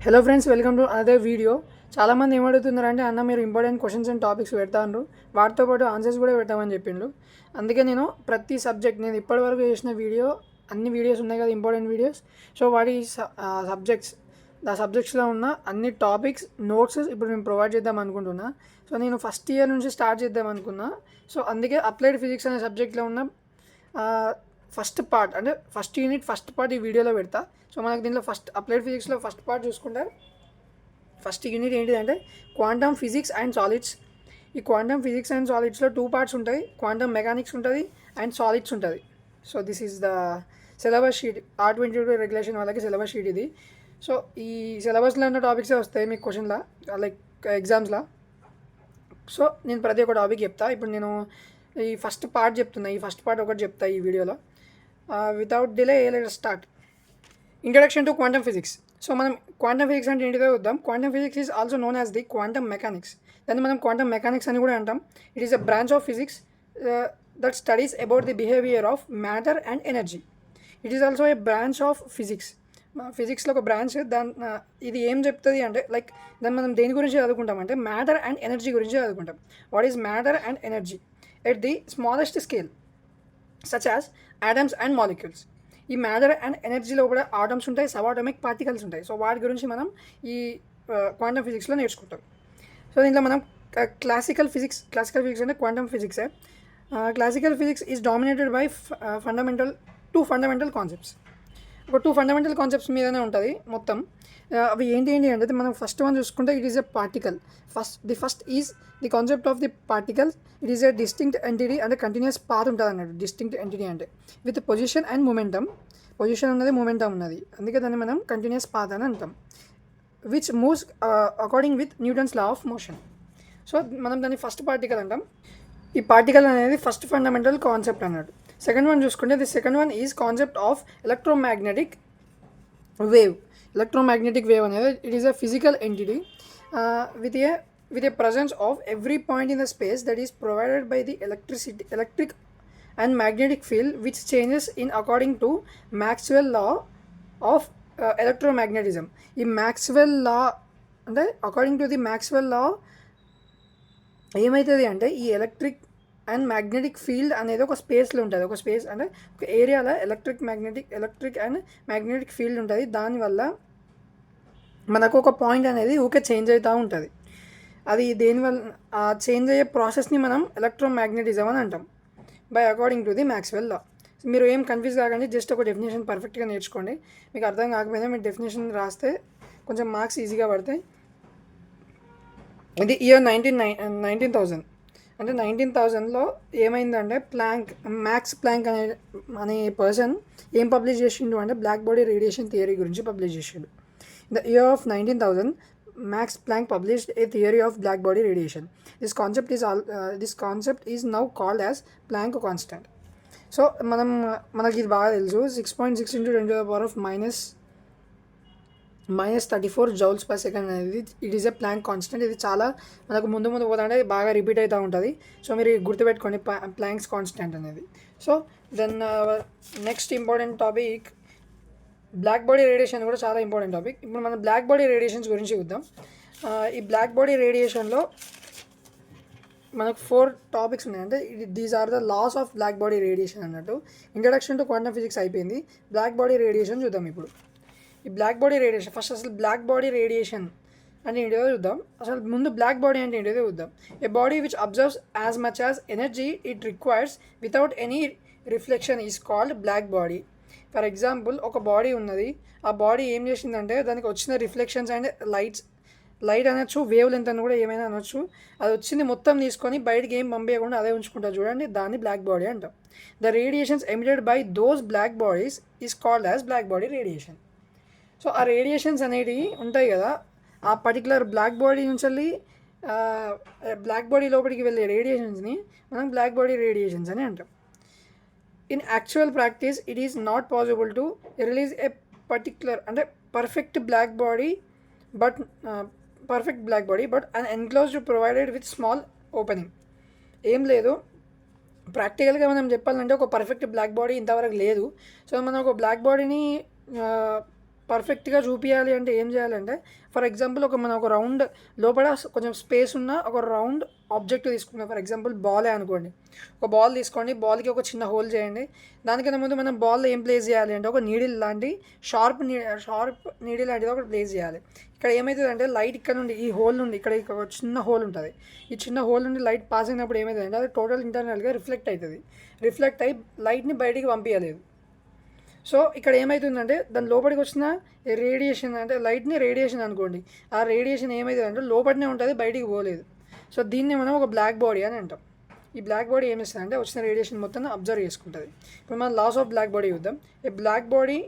Hello friends, welcome to అదే video. చాలామంది ఏమడుగుతున్నారంటే, అన్న మీరు ఇంపార్టెంట్ క్వశ్చన్స్ అండ్ టాపిక్స్ పెడతాను, వాటితో పాటు ఆన్సర్స్ కూడా పెట్టామని చెప్పిండు. అందుకే నేను ప్రతి సబ్జెక్ట్ నేను ఇప్పటివరకు చేసిన అన్ని వీడియోస్ ఉన్నాయి కదా, ఇంపార్టెంట్ వీడియోస్. సో వాటి సబ్జెక్ట్స్లో ఉన్న అన్ని టాపిక్స్ నోట్స్ ఇప్పుడు నేను ప్రొవైడ్ చేద్దాం అనుకుంటున్నా. సో నేను ఫస్ట్ ఇయర్ నుంచి స్టార్ట్ చేద్దాం అనుకున్నా. సో అందుకే అప్లైడ్ ఫిజిక్స్ అనే సబ్జెక్ట్లో ఉన్న ఫస్ట్ పార్ట్, అంటే ఫస్ట్ యూనిట్ ఫస్ట్ పార్ట్ ఈ వీడియోలో పెడతా. సో మనకు దీంట్లో అప్లైడ్ ఫిజిక్స్లో ఫస్ట్ పార్ట్ చూసుకుంటే, ఫస్ట్ యూనిట్ ఏంటిదంటే క్వాంటమ్ ఫిజిక్స్ అండ్ సాలిడ్స్. ఈ క్వాంటమ్ ఫిజిక్స్ అండ్ సాలిడ్స్లో 2 పార్ట్స్ ఉంటాయి. క్వాంటమ్ మెకానిక్స్ ఉంటుంది అండ్ సాలిడ్స్ ఉంటుంది. So this is the syllabus sheet. R22 regulation వాళ్ళకి సిలబస్ షీట్ ఇది. సో ఈ సిలబస్లో ఉన్న టాపిక్సే వస్తాయి మీకు క్వశ్చన్లో, లైక్ ఎగ్జామ్స్లో. సో నేను ప్రతి ఒక్క టాపిక్ చెప్తా. ఇప్పుడు నేను ఈ ఫస్ట్ పార్ట్ చెప్తున్నా, ఈ ఫస్ట్ పార్ట్ ఒకటి చెప్తా ఈ వీడియోలో. Without delay let us start. Introduction to quantum physics. So మనం క్వాంటమ్ ఫిజిక్స్ అంటే ఏంటిదో చూద్దాం. Quantum physics is also known as the quantum mechanics. దాన్ని మనం క్వాంటమ్ మెకానిక్స్ అని కూడా అంటాం. It is a branch of physics that studies about the behaviour of matter and energy. It is also a branch of physics. ఫిజిక్స్లో ఒక branch. ఇది ఏం చెప్తుంది అంటే, లైక్ దాన్ని మనం దేని గురించి చదువుకుంటాం అంటే మ్యాటర్ అండ్ ఎనర్జీ గురించి చదువుకుంటాం. What is matter and energy at the smallest scale, such as atoms and molecules. ఈ మ్యాటర్ అండ్ ఎనర్జీలో కూడా ఆటమ్స్ ఉంటాయి, సబ్ ఆటమిక్ పార్టికల్స్ ఉంటాయి. సో వాటి గురించి మనం ఈ క్వాంటమ్ ఫిజిక్స్లో నేర్చుకుంటాం. సో దీంట్లో మనం క్లాసికల్ ఫిజిక్స్ అంటే క్వాంటమ్ ఫిజిక్సే. Classical physics is dominated by two fundamental concepts. ఒక 2 ఫండమెంటల్ కాన్సెప్ట్స్ మీదనే ఉంటుంది మొత్తం. అవి ఏంటి అంటే మనం ఫస్ట్ వన్ చూసుకుంటే, it is a particle. First is the concept of the particle. It is a distinct entity, అంటే కంటిన్యూస్ పాత్ ఉంటుంది అన్నట్టు. డిస్టింక్ట్ ఎంటిటీ అంటే with position and momentum. Position ఉన్నది, మూమెంటమ్ ఉన్నది, అందుకే దాన్ని మనం కంటిన్యూస్ పాత్ అని అంటాం. Which moves according with Newton's law of motion. So మనం దాన్ని ఫస్ట్ పార్టికల్ అంటాం. ఈ పార్టికల్ అనేది ఫస్ట్ ఫండమెంటల్ కాన్సెప్ట్ అన్నట్టు. సెకండ్ వన్ చూసుకుంటే, the second one is concept of electromagnetic wave. Electromagnetic wave అనేది it is a physical entity with a presence of every point in the space that is provided by the electric and magnetic field, which changes in according to Maxwell law of electromagnetism. ఈ Maxwell లా అంటే, according to the Maxwell లా ఏమవుతుంది అంటే, ఈ electric and magnetic field అనేది ఒక స్పేస్లో ఉంటుంది. ఒక స్పేస్ అంటే ఒక ఏరియాలో ఎలక్ట్రిక్ అండ్ మ్యాగ్నెటిక్ ఫీల్డ్ ఉంటుంది. దానివల్ల మనకు ఒక పాయింట్ అనేది ఊకే చేంజ్ అవుతూ ఉంటుంది. అది దేనివల్ల ఆ చేంజ్ అయ్యే ప్రాసెస్ని మనం ఎలక్ట్రోమాగ్నెటిజం అని అంటాం, by according to the Maxwell law. మీరు ఏం కన్ఫ్యూజ్ కాకండి, జస్ట్ ఒక డెఫినేషన్ పర్ఫెక్ట్గా నేర్చుకోండి. మీకు అర్థం కాకపోయినా మీరు డెఫినేషన్ రాస్తే కొంచెం మార్క్స్ ఈజీగా పడతాయి. ఇది ఇయర్ 19,000 అంటే 19,000లో ఏమైందంటే, మ్యాక్స్ ప్లాంక్ అనే పర్సన్ ఏం పబ్లిష్ చేసిండు అంటే, బ్లాక్ బాడీ రేడియేషన్ థియరీ గురించి పబ్లిష్ చేసిండు. In the year of 19,000, Max Planck published a theory of black body radiation. This concept is now called as Planck constant. So మనకి ఇది బాగా తెలుసు. 6.6 × 10⁻⁻34 జౌల్స్ పర్ సెకండ్ అనేది it is a Planck constant. ఇది చాలా మనకు ముందు పోతుంటే బాగా రిపీట్ అవుతూ ఉంటుంది. సో మీరు గుర్తుపెట్టుకోండి ప్లాంక్స్ కాన్స్టెంట్ అనేది. So then next important topic, black body radiation కూడా చాలా ఇంపార్టెంట్ టాపిక్. ఇప్పుడు మనం బ్లాక్ బాడీ రేడియేషన్స్ గురించి చూద్దాం. ఈ బ్లాక్ బాడీ రేడియేషన్లో మనకు 4 టాపిక్స్ ఉన్నాయి. అంటే these are the laws of black body radiation అన్నట్టు. ఇంట్రడక్షన్ టు క్వాంటమ్ ఫిజిక్స్ అయిపోయింది. బ్లాక్ బాడీ రేడియేషన్ చూద్దాం ఇప్పుడు. ఈ బ్లాక్ బాడీ రేడియేషన్ ఫస్ట్, అసలు బ్లాక్ బాడీ రేడియేషన్ అంటే ఏంటో చూద్దాం. అసలు ముందు బ్లాక్ బాడీ అంటే ఏంటో చూద్దాం. A body which absorbs as much as energy it requires without any reflection is called black body. For example, ఒక బాడీ ఉన్నది. ఆ బాడీ ఏం చేసిందంటే, దానికి వచ్చిన రిఫ్లెక్షన్స్ అండ్ లైట్ అనొచ్చు, వేవ్ లెంత్ అని కూడా ఏమైనా అనొచ్చు, అది వచ్చింది మొత్తం తీసుకొని బయటికి ఏం పంపించకుండా అదే ఉంచుకుంటారు చూడండి, దాన్ని బ్లాక్ బాడీ అంటాం. The radiations emitted by those black bodies is called as black body radiation. So ఆ రేడియేషన్స్ అనేవి ఉంటాయి కదా, ఆ పర్టికులర్ బ్లాక్ బాడీ నుంచి వెళ్ళి బ్లాక్ బాడీ లోపలికి వెళ్ళే రేడియేషన్స్ని మనం బ్లాక్ బాడీ రేడియేషన్స్ అని అంటాం. In actual practice, it is not possible to release a particular and a perfect black body, but an enclosed provided with small opening. ఏం లేదు, ప్రాక్టికల్గా మనం చెప్పాలంటే ఒక పర్ఫెక్ట్ బ్లాక్ బాడీ ఇంతవరకు లేదు. సో మనం ఒక బ్లాక్ బాడీని పర్ఫెక్ట్గా చూపించాలి అంటే ఏం చేయాలంటే, ఫర్ ఎగ్జాంపుల్ మనం ఒక రౌండ్ లోపల కొంచెం స్పేస్ ఉన్న ఒక రౌండ్ ఆబ్జెక్ట్ తీసుకున్నాం. ఫర్ ఎగ్జాంపుల్ బాలే అనుకోండి. ఒక బాల్ తీసుకోండి, బాల్కి ఒక చిన్న హోల్ చేయండి. దానికన్నా ముందు మనం బాల్లో ఏం ప్లేస్ చేయాలి అంటే ఒక నీడిల్ లాంటి షార్ప్ నీడిల్ లాంటిది ఒకటి ప్లేస్ చేయాలి. ఇక్కడ ఏమవుతుందంటే లైట్ ఇక్కడ నుండి ఈ హోల్ నుండి ఇక్కడ ఒక చిన్న హోల్ ఉంటుంది. ఈ చిన్న హోల్ నుండి లైట్ పాస్ అయినప్పుడు ఏమవుతుందంటే అది టోటల్ ఇంటర్నల్గా రిఫ్లెక్ట్ అవుతుంది. రిఫ్లెక్ట్ అయ్యి లైట్ని బయటికి పంపించలేదు. సో ఇక్కడ ఏమవుతుందంటే దాని లోపలికి వచ్చిన రేడియేషన్ అంటే లైట్ని రేడియేషన్ అనుకోండి. ఆ రేడియేషన్ ఏమవుతుంది అంటే లోపలనే ఉంటుంది, బయటికి పోలేదు. సో దీన్ని మనం ఒక బ్లాక్ బాడీ అని అంటాం. ఈ బ్లాక్ బాడీ ఏం చేస్తుందంటే వచ్చిన రేడియేషన్ మొత్తం అబ్జర్వ్ చేసుకుంటుంది. ఇప్పుడు మనం లాస్ ఆఫ్ బ్లాక్ బాడీ చూద్దాం. A black body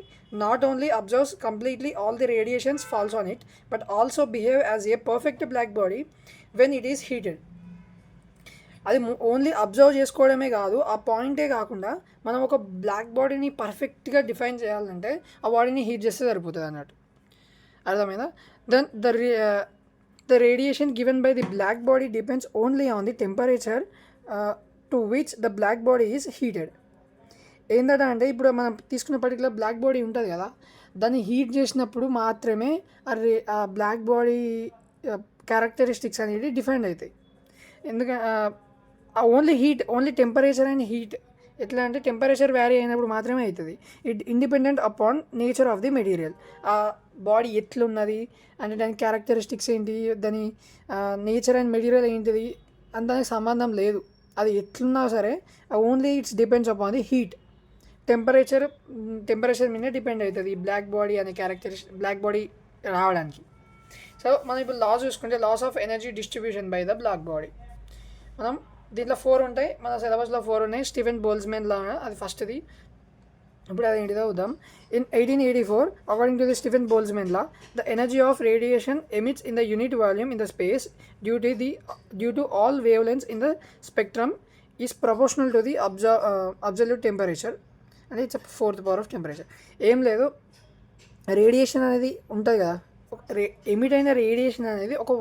not only absorbs completely all the radiations falls on it, but also behave as a perfect black body when it is heated. అది only absorb చేసుకోవడమే కాదు, ఆ పాయింటే కాకుండా మనం ఒక black బాడీని పర్ఫెక్ట్గా డిఫైన్ చేయాలంటే ఆ బాడీని హీట్ చేస్తే సరిపోతుంది అన్నట్టు. అర్థమైందా? Then the radiation given by the black body depends only on the temperature to which the black body is heated. ఏంటంటే అంటే ఇప్పుడు మనం తీసుకున్న పర్టికులర్ బ్లాక్ బాడీ ఉంటుంది కదా, దాన్ని హీట్ చేసినప్పుడు మాత్రమే ఆ బ్లాక్ బాడీ క్యారెక్టరిస్టిక్స్ అనేది డిఫైన్ అవుతాయి. ఎందుకంటే ఓన్లీ టెంపరేచర్ అండ్ హీట్ ఎట్లా అంటే టెంపరేచర్ వ్యారీ అయినప్పుడు మాత్రమే అవుతుంది. It independent upon nature of the material. ఆ బాడీ ఎట్లున్నది అంటే దాని క్యారెక్టరిస్టిక్స్ ఏంటి, దాని నేచర్ అండ్ మెటీరియల్ ఏంటిది అని దానికి సంబంధం లేదు. అది ఎట్లున్నా సరే only it's depends upon the heat. Temperature మీద డిపెండ్ అవుతుంది ఈ బ్లాక్ బాడీ అనే బ్లాక్ బాడీ రావడానికి. సో మనం ఇప్పుడు లాస్ చూసుకుంటే laws of energy distribution by the black body. మనం దీంట్లో 4 ఉంటాయి, మన సిలబస్లో 4 ఉన్నాయి. స్టీఫెన్ బోల్ట్జ్మన్ లా అది ఫస్ట్ది. ఇప్పుడు అది ఏంటిదో చూద్దాం. In 1884 according to the Stephen Boltzmann law, the energy of radiation emits in the unit volume in the space due to all wavelengths in the spectrum is proportional to the absolute temperature. అంటే it's 4th power of temperature. ఏం లేదు, radiation అనేది ఉంటుంది కదా, emit అయిన radiation అనేది ఒక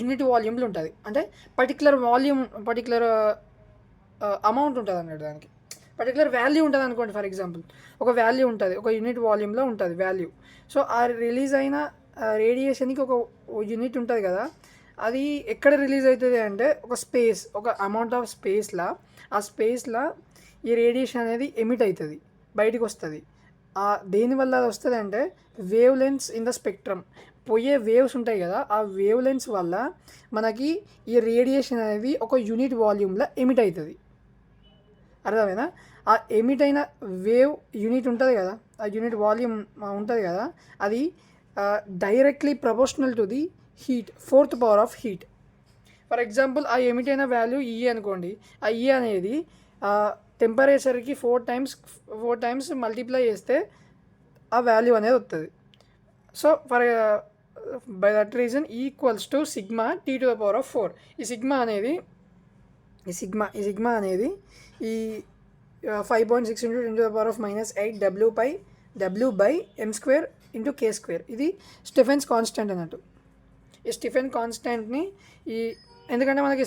unit వాల్యూమ్లో ఉంటుంది. అంటే పర్టికులర్ అమౌంట్ ఉంటుంది అన్నట్టు, దానికి పర్టికులర్ వాల్యూ ఉంటుంది అనుకోండి. ఫర్ ఎగ్జాంపుల్ ఒక వాల్యూ ఉంటుంది, ఒక యూనిట్ వాల్యూమ్లో ఉంటుంది వాల్యూ. సో ఆ రిలీజ్ అయిన రేడియేషన్కి ఒక యూనిట్ ఉంటుంది కదా, అది ఎక్కడ రిలీజ్ అవుతుంది అంటే ఒక అమౌంట్ ఆఫ్ స్పేస్లో, ఆ స్పేస్లో ఈ రేడియేషన్ అనేది ఎమిట్ అవుతుంది, బయటకు వస్తుంది. దేనివల్ల అది వస్తుంది అంటే wave lengths in the spectrum, పోయే వేవ్స్ ఉంటాయి కదా, ఆ వేవ్ లెంగ్త్స్ వల్ల మనకి ఈ రేడియేషన్ అనేది ఒక యూనిట్ వాల్యూమ్లో ఎమిట్ అవుతుంది. అర్థమైనా? ఆ ఎమిట్ అయిన వేవ్ యూనిట్ ఉంటుంది కదా, ఆ యూనిట్ వాల్యూమ్ ఉంటుంది కదా, అది directly proportional to the heat, 4th power of heat. For example ఆ ఎమిట్ అయిన వాల్యూ ఈ అనుకోండి. ఆ ఈ అనేది టెంపరేచర్కి 4 టైమ్స్ మల్టిప్లై చేస్తే ఆ వాల్యూ అనేది వస్తుంది. So by that reason equals to sigma T to the power of 4. ఈ సిగ్మా అనేది ఈ 5.6 into 10 to the power of -8 W by m² into k². ఇది స్టీఫెన్స్ కాన్స్టెంట్ అన్నట్టు. ఈ స్టీఫెన్ కాన్స్టెంట్ని ఎందుకంటే మనకి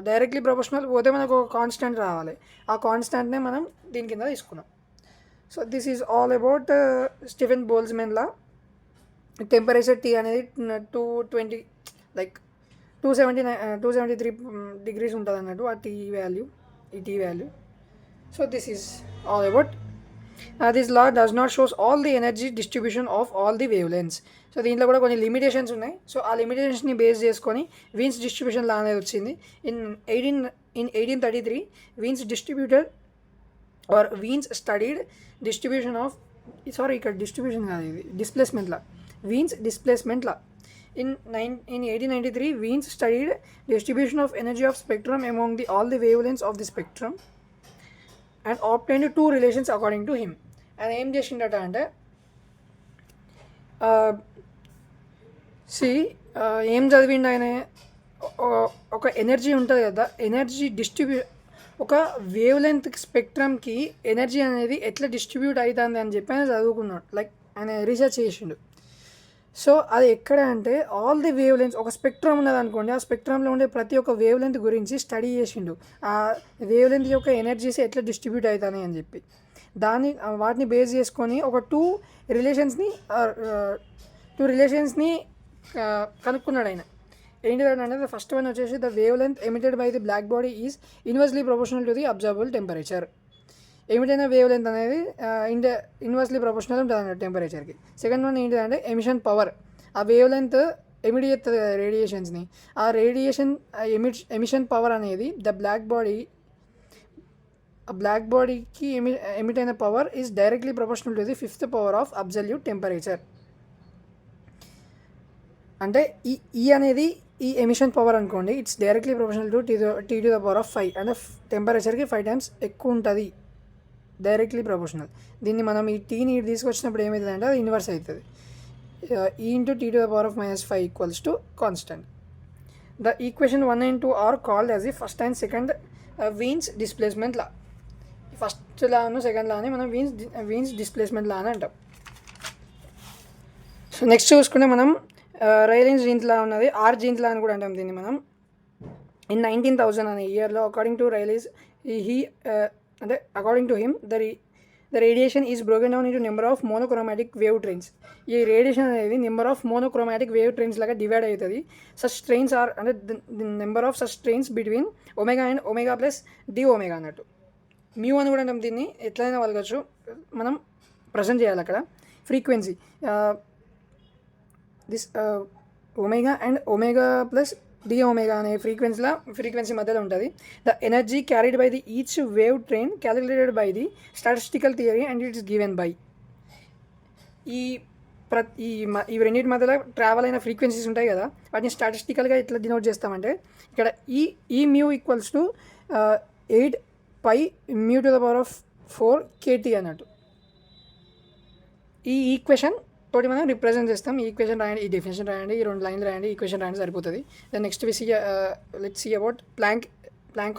డైరెక్ట్లీ ప్రొపోర్షనల్ పోతే మనకు ఒక కాన్స్టెంట్ రావాలి, ఆ కాన్స్టెంట్నే మనం దీని కింద తీసుకున్నాం. So this is all about Stephen Boltzmann law. Temperature T అనేది 273 degrees ఉంటుంది అన్నట్టు ఆ T value. So this is all about this law does not shows all the energy distribution of all the wavelengths. So దీంట్లో కూడా కొన్ని limitations ఉన్నాయి. So ఆ లిమిటేషన్స్ని బేస్ చేసుకొని వీన్స్ డిస్ట్రిబ్యూషన్ లా అనేది వచ్చింది. In 1833 Wien's studied distribution of ఇక్కడ డిస్ట్రిబ్యూషన్ కాదు, ఇది displacement law, veins displacement law. In 1893 Wien's studied distribution of energy of spectrum among all the wavelengths of the spectrum and obtained 2 relations according to him. ఆయన ఏం చేసిండట అంటే ఏం చదివిండు ఆయన, ఒక ఎనర్జీ ఉంటుంది కదా, ఎనర్జీ ఒక వేవ్ లెంత్ స్పెక్ట్రమ్కి ఎనర్జీ అనేది ఎట్లా డిస్ట్రిబ్యూట్ అవుతుంది అని చెప్పి ఆయన చదువుకున్నాడు. ఆయన రీసెర్చ్ చేసిండు. సో అది ఎక్కడ అంటే ఆల్ ది వేవ్ లెంత్స్, ఒక స్పెక్ట్రమ్ ఉన్నది అనుకోండి, ఆ స్పెక్ట్రమ్లో ఉండే ప్రతి ఒక్క వేవ్ లెంత్ గురించి స్టడీ చేసిండు. ఆ వేవ్ లెంత్ యొక్క ఎనర్జీస్ ఎట్లా డిస్ట్రిబ్యూట్ అవుతాయి అని చెప్పి వాటిని బేస్ చేసుకొని ఒక టూ రిలేషన్స్ని కనుక్కున్నాడు ఆయన. ఏంటిదంటే ఫస్ట్ వన్ వచ్చేసి the wavelength emitted by the black body is inversely proportional to the observable temperature. ఏమిటైనా వేవ్ లెంత్ అనేది ఇన్వర్స్లీ ప్రొపోర్షనల్ ఉంటుంది అన్నట్టు టెంపరేచర్కి. సెకండ్ వన్ ఏంటిదంటే ఎమిషన్ పవర్. ఆ వేవ్ లెంత్ ఎమిట్ చేస్తుంది రేడియేషన్స్ని. ఆ ఎమిషన్ పవర్ అనేది బ్లాక్ బాడీకి ఎమిట్ అయిన power is directly proportional to the fifth power of absolute temperature. అంటే ఈ అనేది ఈ ఎమిషన్ పవర్ అనుకోండి, it's directly proportional to tea to the power of 5. అంటే టెంపరేచర్కి 5 times ఎక్కువ ఉంటుంది, డైరెక్ట్లీ ప్రొపోర్షనల్. దీన్ని మనం ఈ టీని తీసుకొచ్చినప్పుడు ఏమవుతుందంటే అది ఇన్వర్స్ అవుతుంది. E into t to the power of -5 equals to constant. The equation 1 and 2 are called as the first and second Wien's displacement law. First లాను సెకండ్ లాని మనం వీన్స్ డిస్ప్లేస్మెంట్ లా అని అంటాం. సో నెక్స్ట్ చూసుకుంటే మనం రైలిన్స్ jeans లా ఉన్నది, are jeans లా అని కూడా అంటాం దీన్ని మనం. ఇన్ 19,000 అనే ఇయర్లో according to Rayleigh's according to him the radiation is broken down into number of monochromatic wave trains. ఈ రేడియేషన్ అనేది number of monochromatic wave trains లాగా డివైడ్ అవుతుంది. సచ్ ట్రైన్స్ ఆర్ అంటే number of such trains between omega and omega plus d omega అన్నట్టు. Mu అని కూడా అంటాం దీన్ని, ఎట్లయినా వాళ్ళకచ్చు. మనం ప్రజెంట్ చేయాలి అక్కడ frequency this omega and omega plus d omega అనే ఫ్రీక్వెన్సీ మధ్యలో ఉంటుంది. The energy carried by the each wave train calculated by the statistical theory and it is given by. ఈ రెండింటి మధ్యలో ట్రావెల్ అయిన ఫ్రీక్వెన్సీస్ ఉంటాయి కదా, వాటిని స్టాటిస్టికల్గా ఎట్లా డినోట్ చేస్తామంటే ఇక్కడ ఈ mu equals to 8 pi mu to the power of 4 kT అన్నట్టు. ఈ ఈక్వేషన్ తోటి మనం రిప్రజెంట్ చేస్తాం. ఈ ఈక్వేషన్ రాయండి, ఈ డెఫినేషన్ రాయండి, ఈ 2 లైన్లు రాయండి, ఈక్వేషన్ రాయండి సరిపోతుంది. Then next let's see about Planck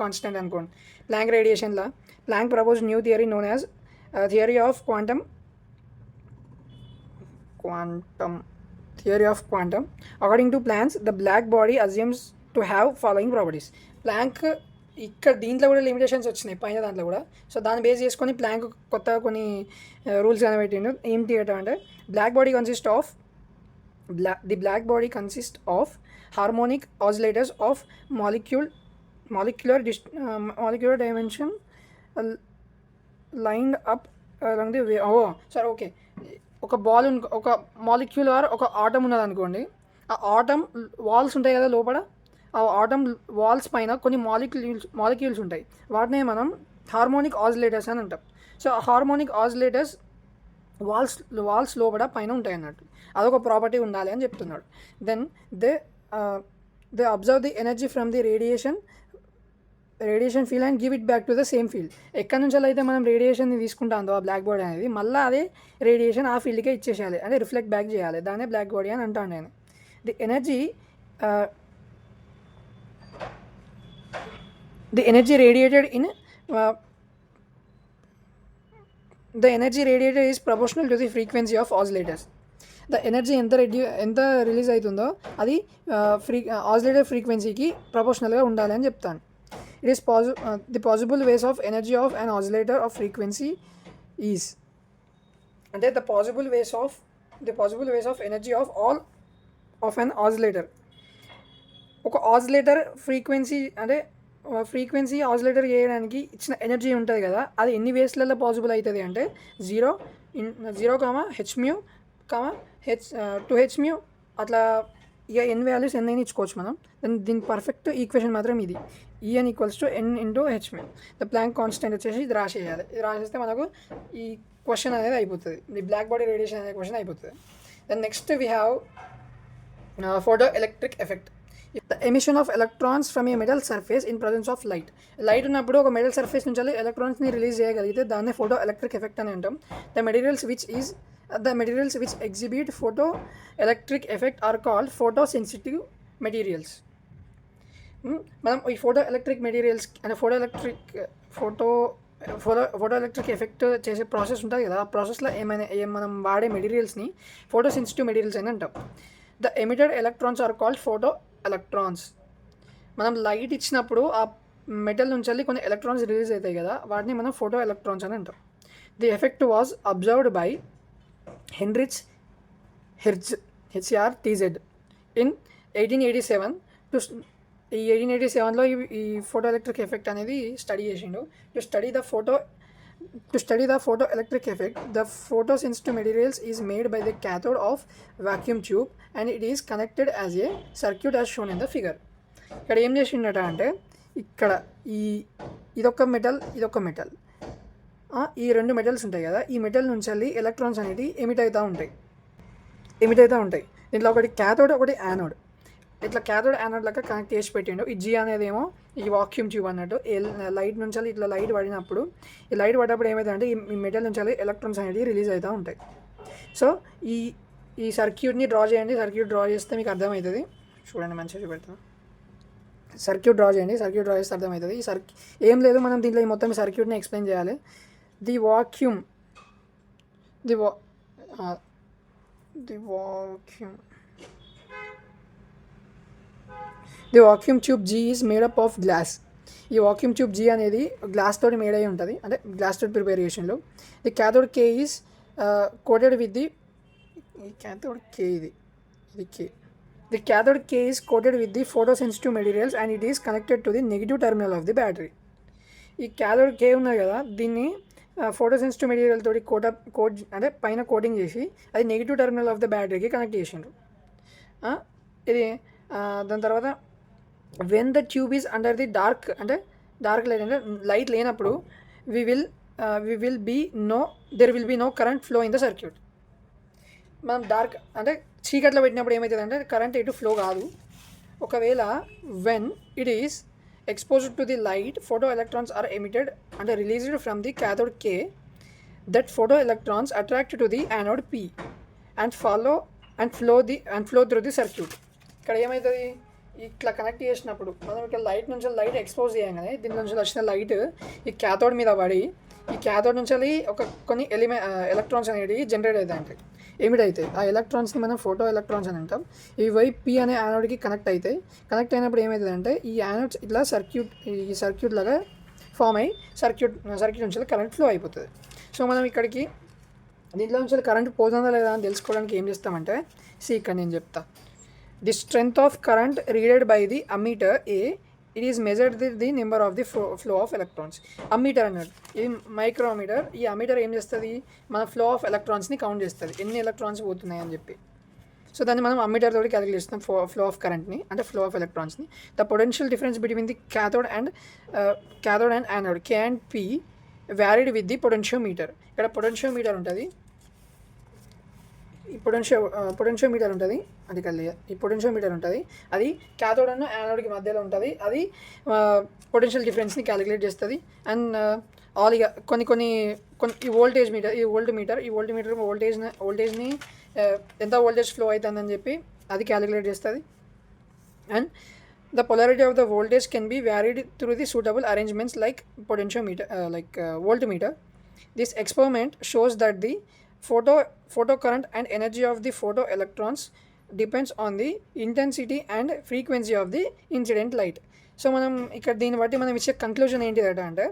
constant అనుకోండి. ప్లాంక్ రేడియేషన్లో Planck propose new theory known as theory of quantum. According to Planck's the black body assumes to have following properties. Planck ఇక్కడ దీంట్లో కూడా లిమిటేషన్స్ వచ్చినాయి పైన దాంట్లో కూడా. సో దాన్ని బేస్ చేసుకొని ప్లాంక్ కొత్తగా కొన్ని రూల్స్ కనిపెట్టిండు. ఏంటి అంటే black body consist of harmonic oscillators of molecular dimension lined up along the way. సరే ఓకే, ఒక మాలిక్యూల్ ఆర్ ఒక ఆటమ్ ఉన్నది అనుకోండి. ఆ ఆటమ్ వాల్స్ ఉంటాయి కదా లోపల, ఆ ఆటమ్ వాల్స్ పైన కొన్ని మాలిక్యూల్స్ ఉంటాయి. వాటినే మనం హార్మోనిక్ ఆసిలేటర్స్ అని అంటాం. సో హార్మోనిక్ ఆసిలేటర్స్ వాల్స్ లోపల పైన ఉంటాయి అన్నట్టు. అదొక ప్రాపర్టీ ఉండాలి అని చెప్తున్నాడు. Then they observe the energy from the radiation field and give it back to the same field. ఎక్కడి నుంచి అయితే మనం రేడియేషన్ని తీసుకుంటాందో ఆ బ్లాక్ బాడీ అనేది మళ్ళీ అదే రేడియేషన్ ఆ ఫీల్డ్కే ఇచ్చేసేయాలి, అంటే రిఫ్లెక్ట్ బ్యాక్ చేయాలి. దాన్నే బ్లాక్ బాడీ అని అంటాను నేను. The energy radiated is proportional to the frequency of oscillators. The energy ఎంత రిలీజ్ అవుతుందో అది ఆసిలేటర్ ఫ్రీక్వెన్సీకి ప్రపోర్షనల్గా ఉండాలి అని చెప్తాను. It is the possible ways of energy of an oscillator of frequency is అంటే the possible ways of energy of an oscillator. ఒక ఆసిలేటర్ ఫ్రీక్వెన్సీ ఆసిలేటర్ చేయడానికి ఇచ్చిన ఎనర్జీ ఉంటుంది కదా, అది ఎన్ని వేస్లలో పాసిబుల్ అవుతుంది అంటే 0, hμ, 2hμ అట్లా ఇక ఎన్ వాల్యూస్ ఎన్నైనా ఇచ్చుకోవచ్చు మనం. దీని పర్ఫెక్ట్ ఈక్వేషన్ మాత్రం ఇది, En equals to n into hμ. The Planck constant వచ్చేసి ఇది రాసేయాలి. ఇది రాసేస్తే మనకు ఈ క్వశ్చన్ అనేది అయిపోతుంది, ది బ్లాక్ బాడీ రేడియేషన్ అనే క్వశ్చన్ అయిపోతుంది. Then next we have photo electric effect. The emission of electrons from a metal surface in presence of light ఉన్నప్పుడు ఒక మెటల్ సర్ఫేస్ నుంచి ఎలక్ట్రాన్స్ని రిలీజ్ చేయగలిగితే దాన్ని ఫోటో ఎలక్ట్రిక్ ఎఫెక్ట్ అని అంటాం. The materials which exhibit photo electric effect are called photo sensitive materials. మనం ఈ photo electric materials అంటే ఫోటో ఎలక్ట్రిక్ ఎఫెక్ట్ చేసే ప్రాసెస్ ఉంటుంది కదా, ఆ ప్రాసెస్లో మనం వాడే మెటీరియల్స్ని ఫోటో సెన్సిటివ్ మెటీరియల్స్ అని అంటాం. The emitted electrons are called photo electrons. మనం లైట్ ఇచ్చినప్పుడు ఆ మెటల్ నుంచి కొన్ని ఎలక్ట్రాన్స్ రిలీజ్ అవుతాయి కదా, వాటిని మనం ఫోటో ఎలక్ట్రాన్స్ అని అంటాం. The effect was observed by Heinrich hertz HRTZ in 1887. To ఈ 1887లో ఈ ఫోటో ఎలక్ట్రిక్ ఎఫెక్ట్ అనేది స్టడీ చేసిండు. To study the photo electric effect, the photo sensitive materials is made by the cathode of vacuum tube and it is connected as a circuit as shown in the figure. ఇక్కడ ఏం చేసిండట అంటే ఇక్కడ ఇదొక metal ఈ రెండు metals ఉంటాయి కదా, ఈ మెటల్ నుంచి ఎలక్ట్రాన్స్ అనేవి ఎమిట్ అవుతూ ఉంటాయి. దీంట్లో ఒకటి క్యాథోడ్ ఒకటి యానోడ్. ఇట్లా క్యాథోడ్ యానోడ్ లాగా కనెక్ట్ చేసి పెట్టిండు. ఈ జీ అనేది ఏమో ఈ వాక్యూమ్ ట్యూబ్ అన్నట్టు. లైట్ నుంచి ఇట్లా లైట్ పడినప్పుడు ఏమవుతుందంటే ఈ మెటల్ నుంచి ఎలక్ట్రాన్స్ అనేవి రిలీజ్ అవుతూ ఉంటాయి. సో ఈ సర్క్యూట్ని డ్రా చేయండి. సర్క్యూట్ డ్రా చేస్తే మీకు అర్థమవుతుంది. చూడండి, మంచిగా చూపెడతాను. సర్క్యూట్ డ్రా చేస్తే అర్థమవుతుంది. ఏం లేదు, మనం దీంట్లో మొత్తం సర్క్యూట్ని ఎక్స్ప్లెయిన్ చేయాలి. The vacuum tube G is made up of glass. ఈ వాక్యూమ్ ట్యూబ్ G అనేది గ్లాస్ తోటి మేడ్ అయి ఉంటుంది, అంటే గ్లాస్ తోటి ప్రిపేర్ చేసిండు. The cathode K is coated with the The cathode K is coated with the photosensitive materials and it is connected to the negative terminal of the battery. ఈ cathode K ఉన్నది కదా, దీన్ని photosensitive material తోటి coat అంటే పైన coating చేసి అది negative terminal of the బ్యాటరీకి కనెక్ట్ చేసిండ్రు. ఇది దాని తర్వాత when the tube is under the dark light, అంటే లైట్ లేనప్పుడు there will be no current flow in the circuit. మనం డార్క్ అంటే చీకట్లో పెట్టినప్పుడు ఏమవుతుంది అంటే కరెంట్ ఎటు ఫ్లో కాదు. ఒకవేళ when it is exposed to the light, photoelectrons are emitted and released from the cathode K. That photoelectrons attract to the anode P and flow through the circuit. ఇక్కడ ఏమవుతుంది, ఇట్లా కనెక్ట్ చేసినప్పుడు మనం ఇక్కడ light నుంచి light expose చేయగానే దీని నుంచి వచ్చిన లైట్ ఈ క్యాథోడ్ మీద పడి ఈ క్యాథోడ్ నుంచి కొన్ని ఎలక్ట్రాన్స్ అనేవి జనరేట్ అవుతాయి, ఎమిట్ అవుతాయి. ఆ ఎలక్ట్రాన్స్ని మనం ఫోటో ఎలక్ట్రాన్స్ అని అంటాం. ఇవి P అనే యానోడ్కి కనెక్ట్ అయినప్పుడు ఏమవుతుంది అంటే ఈ యానోడ్స్ ఇట్లా సర్క్యూట్ లాగా ఫామ్ అయ్యి సర్క్యూట్ నుంచి కరెంట్ ఫ్లో అయిపోతుంది. సో మనం దీంట్లో నుంచి కరెంట్ పోతుందా లేదా అని తెలుసుకోవడానికి ఏం చేస్తామంటే ఇక్కడ నేను చెప్తా. The strength of current readed by the ammeter A, it is measured the number of the flow of electrons. Ammeter అన్నట్టు ఇది మైక్రోమీటర్. ఈ అమ్మీటర్ ఏం చేస్తుంది, మన ఫ్లో ఆఫ్ ఎలక్ట్రాన్స్ని కౌంట్ చేస్తుంది, ఎన్ని ఎలక్ట్రాన్స్ పోతున్నాయి అని చెప్పి. సో దాన్ని మనం అమ్మీటర్ తోటి క్యాలిక్యులేట్ చేస్తాం, ఫ్లో ఆఫ్ కరెంట్ని అంటే ఫ్లో ఆఫ్ ఎలక్ట్రాన్స్ని. The potential difference between the cathode and anode K and P varied with the potentiometer. ఇక్కడ పొటెన్షియోమీటర్ ఉంటుంది, ఈ పొటెన్షియోమీటర్ ఉంటుంది అది క్యాథోడ్ అండ్ యానోడ్కి మధ్యలో ఉంటుంది. అది పొటెన్షియల్ డిఫరెన్స్ని క్యాలిక్యులేట్ చేస్తుంది. అండ్ ఇక కొన్ని ఈ వోల్ట్ మీటర్ వోల్టేజ్ని ఎంత వోల్టేజ్ ఫ్లో అవుతుందని చెప్పి అది క్యాలిక్యులేట్ చేస్తుంది. And the polarity of the voltage can be varied through the suitable arrangements like potentiometer voltmeter. This experiment shows that the photo current and energy of the photoelectrons depends on the intensity and frequency of the incident light. So మనం ఇక్కడ దీన్ని బట్టి మనం ఇచ్చే conclusion ఏంటిదట అంటే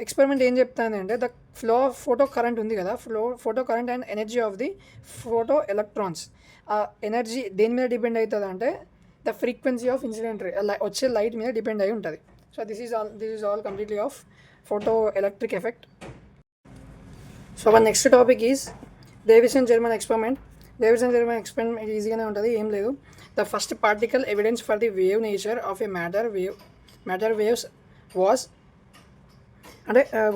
experiment ఏం చెప్తాను అంటే the flow of photo current ఉంది కదా, photo current and energy of the photo electrons, ఆ ఎనర్జీ దేని మీద డిపెండ్ అవుతుంది అంటే ద ఫ్రీక్వెన్సీ ఆఫ్ ఇన్సిడెంట్ వచ్చే లైట్ మీద డిపెండ్ అయి ఉంటుంది. So this is all completely of photo electric effect. So మన next topic is Davisson Germer experiment. ఈజీగానే ఉంటుంది, ఏం లేదు. The first particle evidence for the wave nature of a matter waves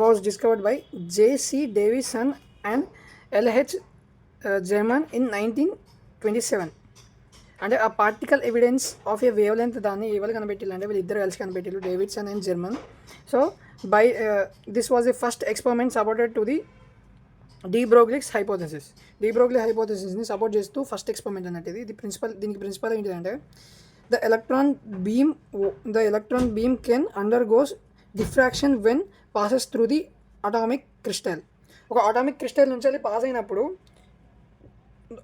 was discovered by J.C. Davisson and L.H. Germer in 1927. అంటే ఆ particle evidence of a wave length దాన్ని ఎవరు కనిపెట్టిల్లు అంటే వీళ్ళిద్దరు కలిసి కనిపెట్టిల్లు, Davidson and Germer. So this was the first experiment supported to the de Broglie's హైపోథెసిస్ని సపోర్ట్ చేస్తూ ఫస్ట్ ఎక్స్పెరిమెంట్ అన్నట్టు ఇది. దీనికి ప్రిన్సిపల్ ఏంటిదంటే the electron beam can undergoes diffraction when passes through the atomic crystal. ఒక అటామిక్ క్రిస్టల్ నుంచి అది pass అయినప్పుడు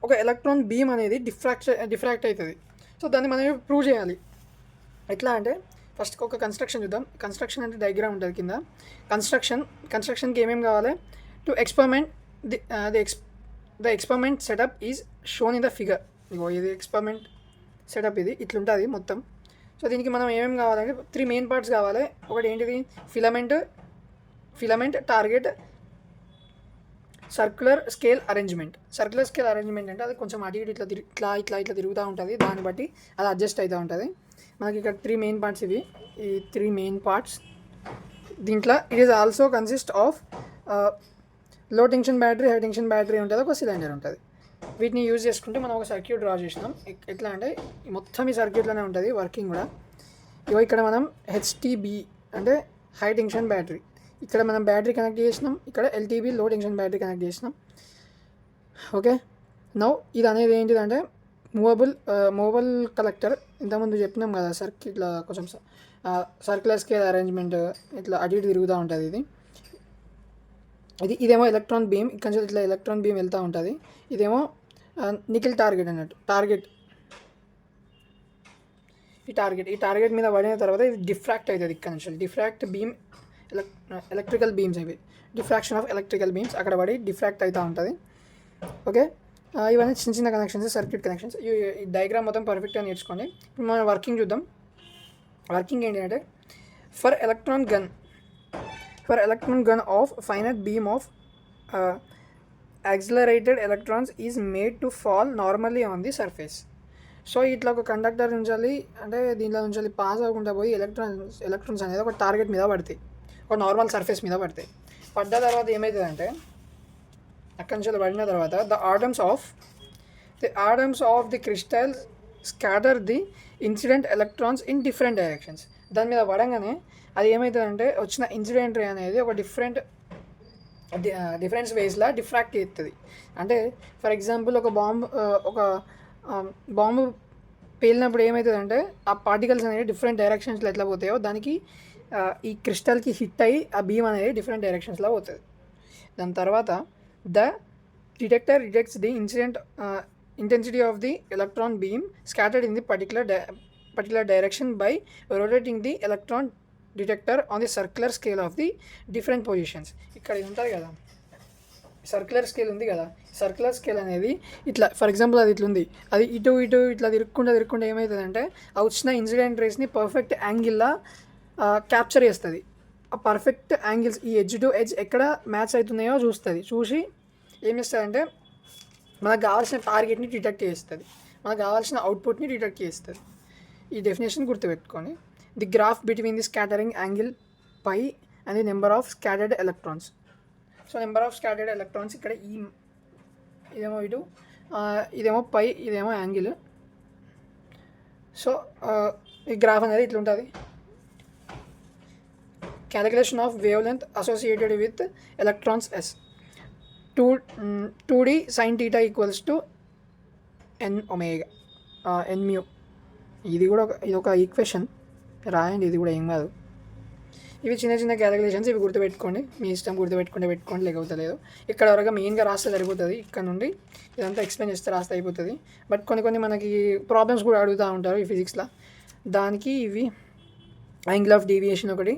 ఒక ఎలక్ట్రాన్ బీమ్ అనేది డిఫ్రాక్ట్ అవుతుంది. సో దాన్ని మనం ప్రూవ్ చేయాలి. ఎట్లా అంటే ఫస్ట్ ఒక కన్స్ట్రక్షన్ చూద్దాం. కన్స్ట్రక్షన్ అంటే డయాగ్రామ్ ఉంటుంది కింద. కన్స్ట్రక్షన్కి ఏమేమి కావాలి? To experiment the experiment setup is shown in the figure. ఇగో ఇది ఎక్స్పెరిమెంట్ సెటప్, ఇది ఇట్లుంటుంది మొత్తం. సో దీనికి మనం ఏమేమి కావాలంటే 3 మెయిన్ పార్ట్స్ కావాలి. ఒకటి ఏంటిది? Filament, target, circular scale arrangement. Circular scale arrangement అంటే అది కొంచెం అటు ఇటు ఇట్లా తిరుగుతూ ఉంటుంది. దాన్ని బట్టి అది అడ్జస్ట్ అవుతూ ఉంటుంది. మనకి ఇక్కడ 3 మెయిన్ పార్ట్స్ ఇవి. ఈ 3 మెయిన్ పార్ట్స్ దీంట్లో it is also consist of low tension battery, high tension battery ఉంటుంది, ఒక సిలిండర్ ఉంటుంది. వీటిని యూజ్ చేసుకుంటే మనం ఒక సర్క్యూట్ డ్రా చేసినాం. ఎట్లా అంటే మొత్తం ఈ సర్క్యూట్లోనే ఉంటుంది వర్కింగ్ కూడా. ఇగో ఇక్కడ మనం హెచ్టీబీ అంటే హై టెన్షన్ బ్యాటరీ, ఇక్కడ మనం బ్యాటరీ కనెక్ట్ చేసినాం. ఇక్కడ ఎల్టీబీ లో టెన్షన్ బ్యాటరీ కనెక్ట్ చేసినాం. ఓకే, నౌ ఇది అనేది ఏంటిదంటే మూవబుల్ కలెక్టర్. ఇంతకుముందు చెప్పినాం కదా ఇట్లా కొంచెం సర్క్యులర్ స్కేల్ అరేంజ్మెంట్, ఇట్లా అటు ఇటు తిరుగుతూ ఉంటుంది. ఇదేమో ఎలక్ట్రాన్ బీమ్, ఇక్కడ నుంచి ఇట్లా ఎలక్ట్రాన్ బీమ్ వెళ్తూ ఉంటుంది. ఇదేమో నికిల్ టార్గెట్ అన్నట్టు. ఈ టార్గెట్ మీద పడిన తర్వాత ఇది డిఫ్రాక్ట్ అవుతుంది. ఇక్కడ నుంచి డిఫ్రాక్ట్ బీమ్, ఎలక్ట్రికల్ బీమ్స్ అవి, డిఫ్రాక్షన్ ఆఫ్ ఎలక్ట్రికల్ బీమ్స్ అక్కడ పడి డిఫ్రాక్ట్ అవుతూ ఉంటుంది. ఓకే, ఇవన్నీ చిన్న చిన్న కనెక్షన్స్, సర్క్యూట్ కనెక్షన్స్. ఈ డయాగ్రామ్ మొత్తం పర్ఫెక్ట్గా నేర్చుకోండి. ఇప్పుడు మనం వర్కింగ్ చూద్దాం. వర్కింగ్ ఏంటంటే for electron gun of finite beam of accelerated electrons is made to fall normally on the surface. So ఇట్లా ఒక కండక్టర్ నుంచి అంటే దీంట్లో నుంచి పాస్ అవ్వకుండా పోయి ఎలక్ట్రాన్స్ అనేది ఒక టార్గెట్ మీద పడతాయి, ఒక నార్మల్ సర్ఫేస్ మీద పడతాయి. పడ్డ తర్వాత ఏమవుతుందంటే అక్కడి నుంచి పడిన తర్వాత the atoms of the crystals scatter the incident electrons in different directions. దాని మీద పడంగానే అది ఏమవుతుందంటే వచ్చిన ఇన్సిడెంట్ రే అనేది ఒక డిఫరెంట్ వేస్లా డిఫ్రాక్ట్ చేస్తుంది. అంటే ఫర్ ఎగ్జాంపుల్ ఒక బాంబు పేలినప్పుడు ఏమవుతుందంటే ఆ పార్టికల్స్ అనేవి డిఫరెంట్ డైరెక్షన్స్లో ఎట్లా పోతాయో దానికి ఈ క్రిస్టల్కి హిట్ అయ్యి ఆ బీమ్ అనేది డిఫరెంట్ డైరెక్షన్స్లో పోతుంది. దాని తర్వాత the detector detects the intensity of the electron beam scattered in the particular direction by rotating the electron detector on the circular scale of the different positions. ఇక్కడ ఇది ఉంటుంది కదా, సర్క్యులర్ స్కేల్ ఉంది కదా, సర్క్యులర్ స్కేల్ అనేది ఇట్లా for example అది ఇట్లా ఉంది, అది ఇటు ఇట్లా తిరుక్కుంటే ఏమవుతుందంటే ఆ వచ్చిన ఇన్సిడెంట్ రేస్ని పర్ఫెక్ట్ యాంగిల్లా క్యాప్చర్ చేస్తుంది. ఆ పర్ఫెక్ట్ యాంగిల్స్ ఈ ఎడ్జ్ టు ఎడ్జ్ ఎక్కడ మ్యాచ్ అవుతున్నాయో చూసి ఏం చేస్తుందంటే మనకు కావాల్సిన టార్గెట్ని డిటెక్ట్ చేస్తుంది, మనకు కావాల్సిన అవుట్పుట్ని డిటెక్ట్ చేస్తుంది. ఈ డెఫినేషన్ గుర్తుపెట్టుకొని the graph between the scattering angle pi and the number of scattered electrons. So number of scattered electrons ఇక్కడ ఇదేమో ఇటు, ఇదేమో పై, ఇదేమో యాంగిల్. సో ఈ గ్రాఫ్ అనేది ఇట్లా ఉంటుంది. Calculation of wavelength associated with electrons is 2d sin theta equals to n omega n mu. ఇది ఒక ఈక్వేషన్ రాయండి, ఇది కూడా ఏం కాదు. ఇవి చిన్న చిన్న క్యాలిక్యులేషన్స్, ఇవి గుర్తుపెట్టుకోండి. మీ ఇష్టం పెట్టుకోండి లేకపోతే లేదు. ఇక్కడ వరకు మెయిన్గా రాస్తే సరిపోతుంది. ఇక్కడ నుండి ఇదంతా ఎక్స్ప్లెయిన్ చేస్తే రాస్తే అయిపోతుంది. బట్ కొన్ని మనకి ప్రాబ్లమ్స్ కూడా అడుగుతూ ఉంటారు ఈ ఫిజిక్స్లో. దానికి ఇవి యాంగిల్ ఆఫ్ డీవియేషన్ ఒకటి,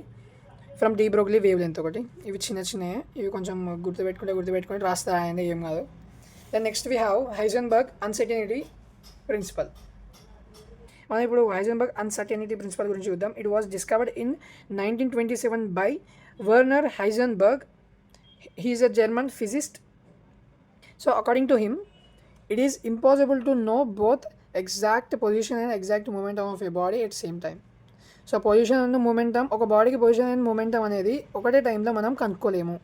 from D Broglie wave length ఒకటి, ఇవి చిన్నవి. ఇవి కొంచెం గుర్తుపెట్టుకుంటే రాస్తే రాయండి, ఏం కాదు. Then next we have Heisenberg uncertainty principle. మనం ఇప్పుడు హైజెన్బర్గ్ అన్సర్టెనిటీ ప్రిన్సిపల్ గురించి చూద్దాం. It was discovered in 1927 by Werner Heisenberg. He is a German physicist. So according to him it is impossible to know both exact position and exact momentum of a body at same time. So position and momentum, ఒక బాడీకి position and momentum అనేది ఒకటే టైంలో మనం కనుక్కోలేము.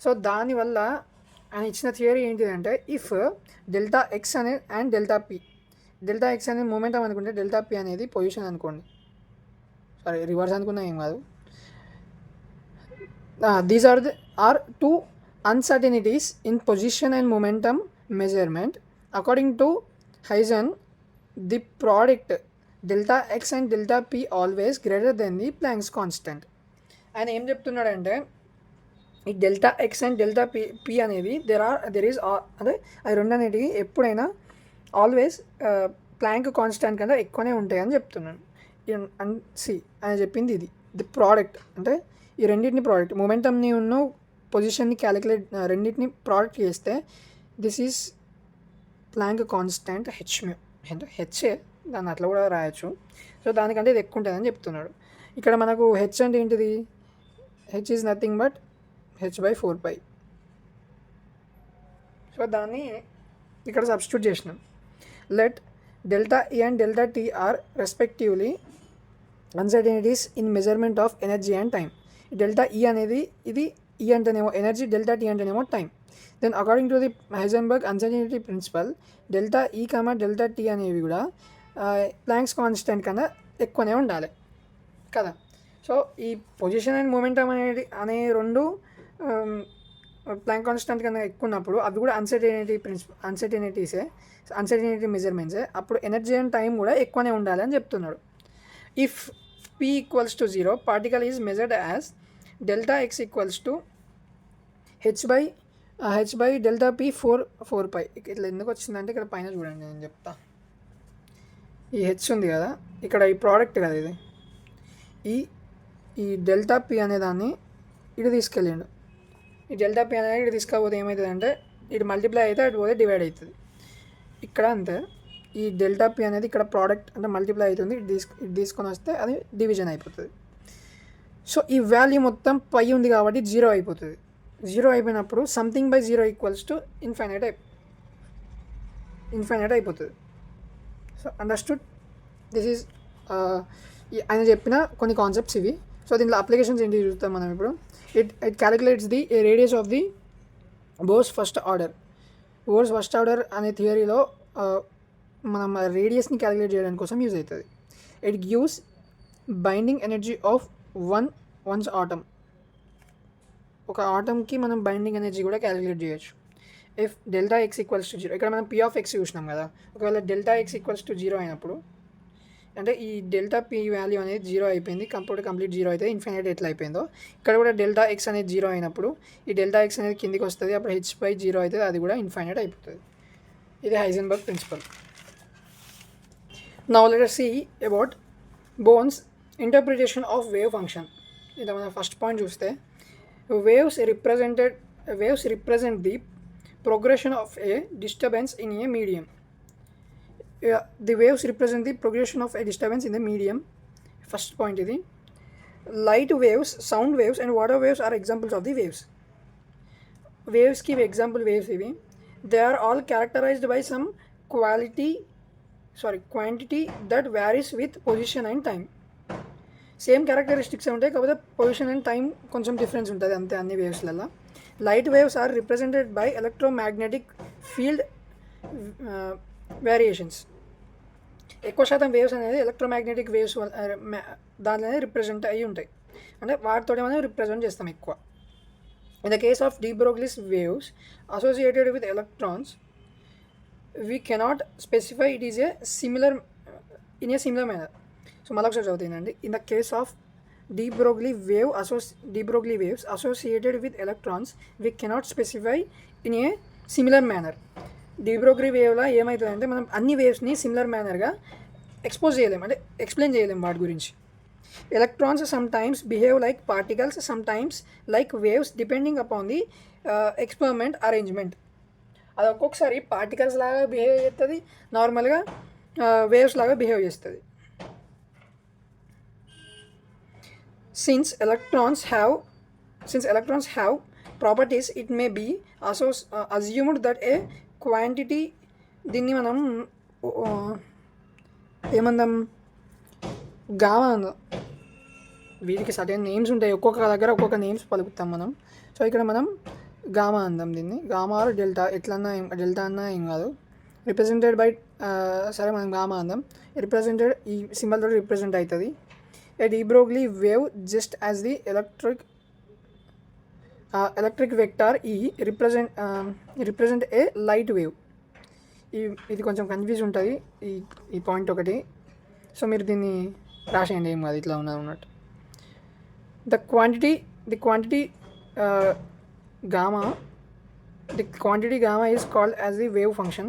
So దానివల్ల ఆయన ఇచ్చిన theory ఏంటిదంటే if delta x and delta x అనేది మూమెంటమ్ అనుకుంటే డెల్టా పి అనేది పొజిషన్ అనుకోండి, సారీ రివర్స్ అనుకున్నా ఏం కాదు. These are two uncertainties in position and momentum measurement. According to Heisen the product delta x and delta p always greater than the Planck's constant. ఆయన ఏం చెప్తున్నాడంటే ఈ delta x and delta p అనేది there is అంటే అది రెండు అనేటివి ఎప్పుడైనా ఆల్వేస్ ప్లాంక్ కాన్స్టెంట్ కన్నా ఎక్కువనే ఉంటాయని చెప్తున్నాను. అండ్ సి అని చెప్పింది ఇది ది ప్రోడక్ట్ అంటే ఈ రెండింటిని ప్రోడక్ట్ మొమెంటమ్ని ఉన్న పొజిషన్ని క్యాలిక్యులేట్ రెండింటిని ప్రోడక్ట్ చేస్తే దిస్ ఈజ్ ప్లాంక్ కాన్స్టెంట్ హెచ్మ్యూ అంటే హెచ్ఏ దాన్ని అట్లా కూడా రాయొచ్చు. సో దానికంటే ఇది ఎక్కువ ఉంటుందని చెప్తున్నాడు. ఇక్కడ మనకు హెచ్ అంటే ఏంటిది, H is nothing but h/4π. So దాన్ని ఇక్కడ సబ్స్టిట్యూట్ చేసినాం. Let delta E and delta T are respectively uncertainties in measurement of energy and time. Delta E అనేది ఇది E అంటేనేమో ఎనర్జీ, డెల్టా T అంటేనేమో time. Then according to the Heisenberg uncertainty principle delta E, delta T అనేవి కూడా planks constant కన్నా ఎక్కువనే ఉండాలి కదా. సో ఈ పొజిషన్ అండ్ మొమెంటమ్ అనే రెండు ప్లాంక్ కాన్స్టెంట్ కన్నా ఎక్కువ ఉన్నప్పుడు అవి కూడా అన్సర్టనిటీ మెజర్మెంట్సే. అప్పుడు ఎనర్జీ అండ్ టైం కూడా ఎక్కువనే ఉండాలి అని చెప్తున్నాడు. If P equals to 0 particle is measured as delta X equals to h by delta P 4π. ఇట్లా ఎందుకు వచ్చిందంటే ఇక్కడ పైన చూడండి, నేను చెప్తా. ఈ హెచ్ ఉంది కదా, ఇక్కడ ఈ ప్రోడక్ట్ కదా ఇది, ఈ డెల్టా P అనేదాన్ని ఇటు తీసుకెళ్ళిండు. ఈ డెల్టా P అనేది ఇటు తీసుకపోతే ఏమవుతుంది అంటే ఇటు మల్టిప్లై అయితే అటు పోతే డివైడ్ అవుతుంది. ఇక్కడ అంతే, ఈ డెల్టా P అనేది ఇక్కడ ప్రోడక్ట్ అంటే మల్టిప్లై అవుతుంది, ఇటు తీసుకొని వస్తే అది డివిజన్ అయిపోతుంది. సో ఈ వాల్యూ మొత్తం పై ఉంది కాబట్టి 0 అయిపోతుంది. 0 అయిపోయినప్పుడు something by 0 equals to infinite అయిపోతుంది. So understood. దిస్ ఈజ్ ఆయన చెప్పిన కొన్ని కాన్సెప్ట్స్ ఇవి. సో దీంట్లో అప్లికేషన్స్ ఏంటి చూస్తాం మనం ఇప్పుడు. It calculates the radius of the Bohr's first order అనే థియరీలో మనం రేడియస్ని క్యాలిక్యులేట్ చేయడానికి కోసం యూజ్ అవుతుంది. It gives binding energy of one's atom. ఒక ఆటమ్కి మనం బైండింగ్ ఎనర్జీ కూడా క్యాలిక్యులేట్ చేయొచ్చు. If delta X equals to 0, ఇక్కడ మనం P ఆఫ్ X చూసినాం కదా, ఒకవేళ డెల్టా X ఈక్వల్స్ టు 0 అయినప్పుడు అంటే ఈ డెల్టా P వాల్యూ అనేది 0 అయిపోయింది, కంప్లీట్ 0 అయితే ఇన్ఫైనైట్ ఎట్లా అయిపోయిందో ఇక్కడ కూడా డెల్టా X అనేది 0 అయినప్పుడు ఈ డెల్టా X అనేది కిందికి వస్తుంది, అప్పుడు h/0 అవుతుంది, అది కూడా ఇన్ఫైనైట్ అయిపోతుంది. ఇది Heisenberg principle. Now let us see about Bohr's interpretation of wave function. ఇది మన ఫస్ట్ పాయింట్ చూస్తే, waves represent the progression of a disturbance in a medium. The waves represent the progression of a disturbance in the medium. First point ఇది. Light waves, sound waves and water waves are examples of the waves. Waves ki example waves ivi. They are all characterized by some quantity that varies with position and time. Same characteristics ఉంటాయి, కాకపోతే position and time కొంచెం difference ఉంటుంది అంతే అన్ని వేవ్స్లలో. Light waves are represented by electromagnetic field variations. ఎక్కువ శాతం waves అనేది ఎలక్ట్రోమాగ్నెటిక్ వేవ్స్ దానిలోనే రిప్రజెంట్ అయ్యి ఉంటాయి, అంటే వాటితోటి మనం రిప్రజెంట్ చేస్తాం ఎక్కువ. In the case of de Broglie's waves associated with electrons we cannot specify it is in a similar manner. So మళ్ళీ ఒకసారి చదువుతుందండి. In the case of de Broglie waves associated with electrons we cannot specify in a similar manner. De Broglie వేవ్లో ఏమవుతుందంటే మనం అన్ని వేవ్స్ని similar మేనర్గా expose చేయలేము, అంటే explain చేయలేము వాటి గురించి. Electrons sometimes behave like particles, sometimes like waves depending upon the experiment arrangement. అది ఒక్కొక్కసారి పార్టికల్స్ లాగా బిహేవ్ చేస్తుంది, నార్మల్గా వేవ్స్ లాగా బిహేవ్ చేస్తుంది. Since electrons have properties, it may be assumed that a quantity, దీన్ని మనం ఏమందాం, గామా అందాం. వీటికి సర్టెన్ నేమ్స్ ఉంటాయి, ఒక్కొక్క దగ్గర ఒక్కొక్క నేమ్స్ పలుకుతాం మనం. సో ఇక్కడ మనం గామా అందాం దీన్ని. గామా ఆర్ డెల్టా, ఎట్లన్నా డెల్టా అన్నా ఏం కాదు. రిప్రజెంటెడ్ బై సరే మనం గామా అందాం. రిప్రజెంటెడ్ ఈ సింబల్ తోటి రిప్రజెంట్ అవుతుంది. A de Broglie wave, just as the electric vector E represent a light wave. ఇది కొంచెం కన్ఫ్యూజ్ ఉంటుంది ఈ పాయింట్ ఒకటి. సో మీరు దీన్ని రాసేయండి, ఏం కాదు, ఇట్లా ఉన్నట్టు. The quantity gamma is called as the wave function.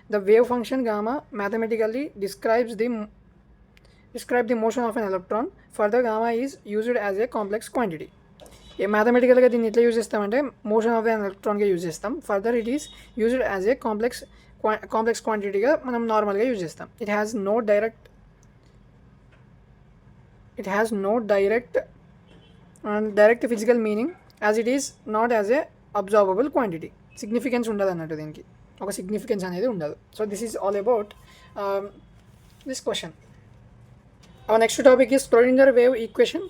The wave function gamma mathematically describes the describe the motion of an electron. Further, gamma is used as a complex quantity. మ్యాథమెటికల్గా దీన్ని ఎట్లా use చేస్తామంటే motion of an ఎలక్ట్రాన్గా use చేస్తాం. Further it is used as a కాంప్లెక్స్ క్వాంటిటీగా మనం నార్మల్గా యూజ్ చేస్తాం. It has no direct physical meaning as it is not as a observable quantity. Significance ఉండదు అన్నట్టు, దీనికి ఒక సిగ్నిఫికెన్స్ అనేది ఉండదు. So this is all about this question. Our next topic is Schrödinger wave equation.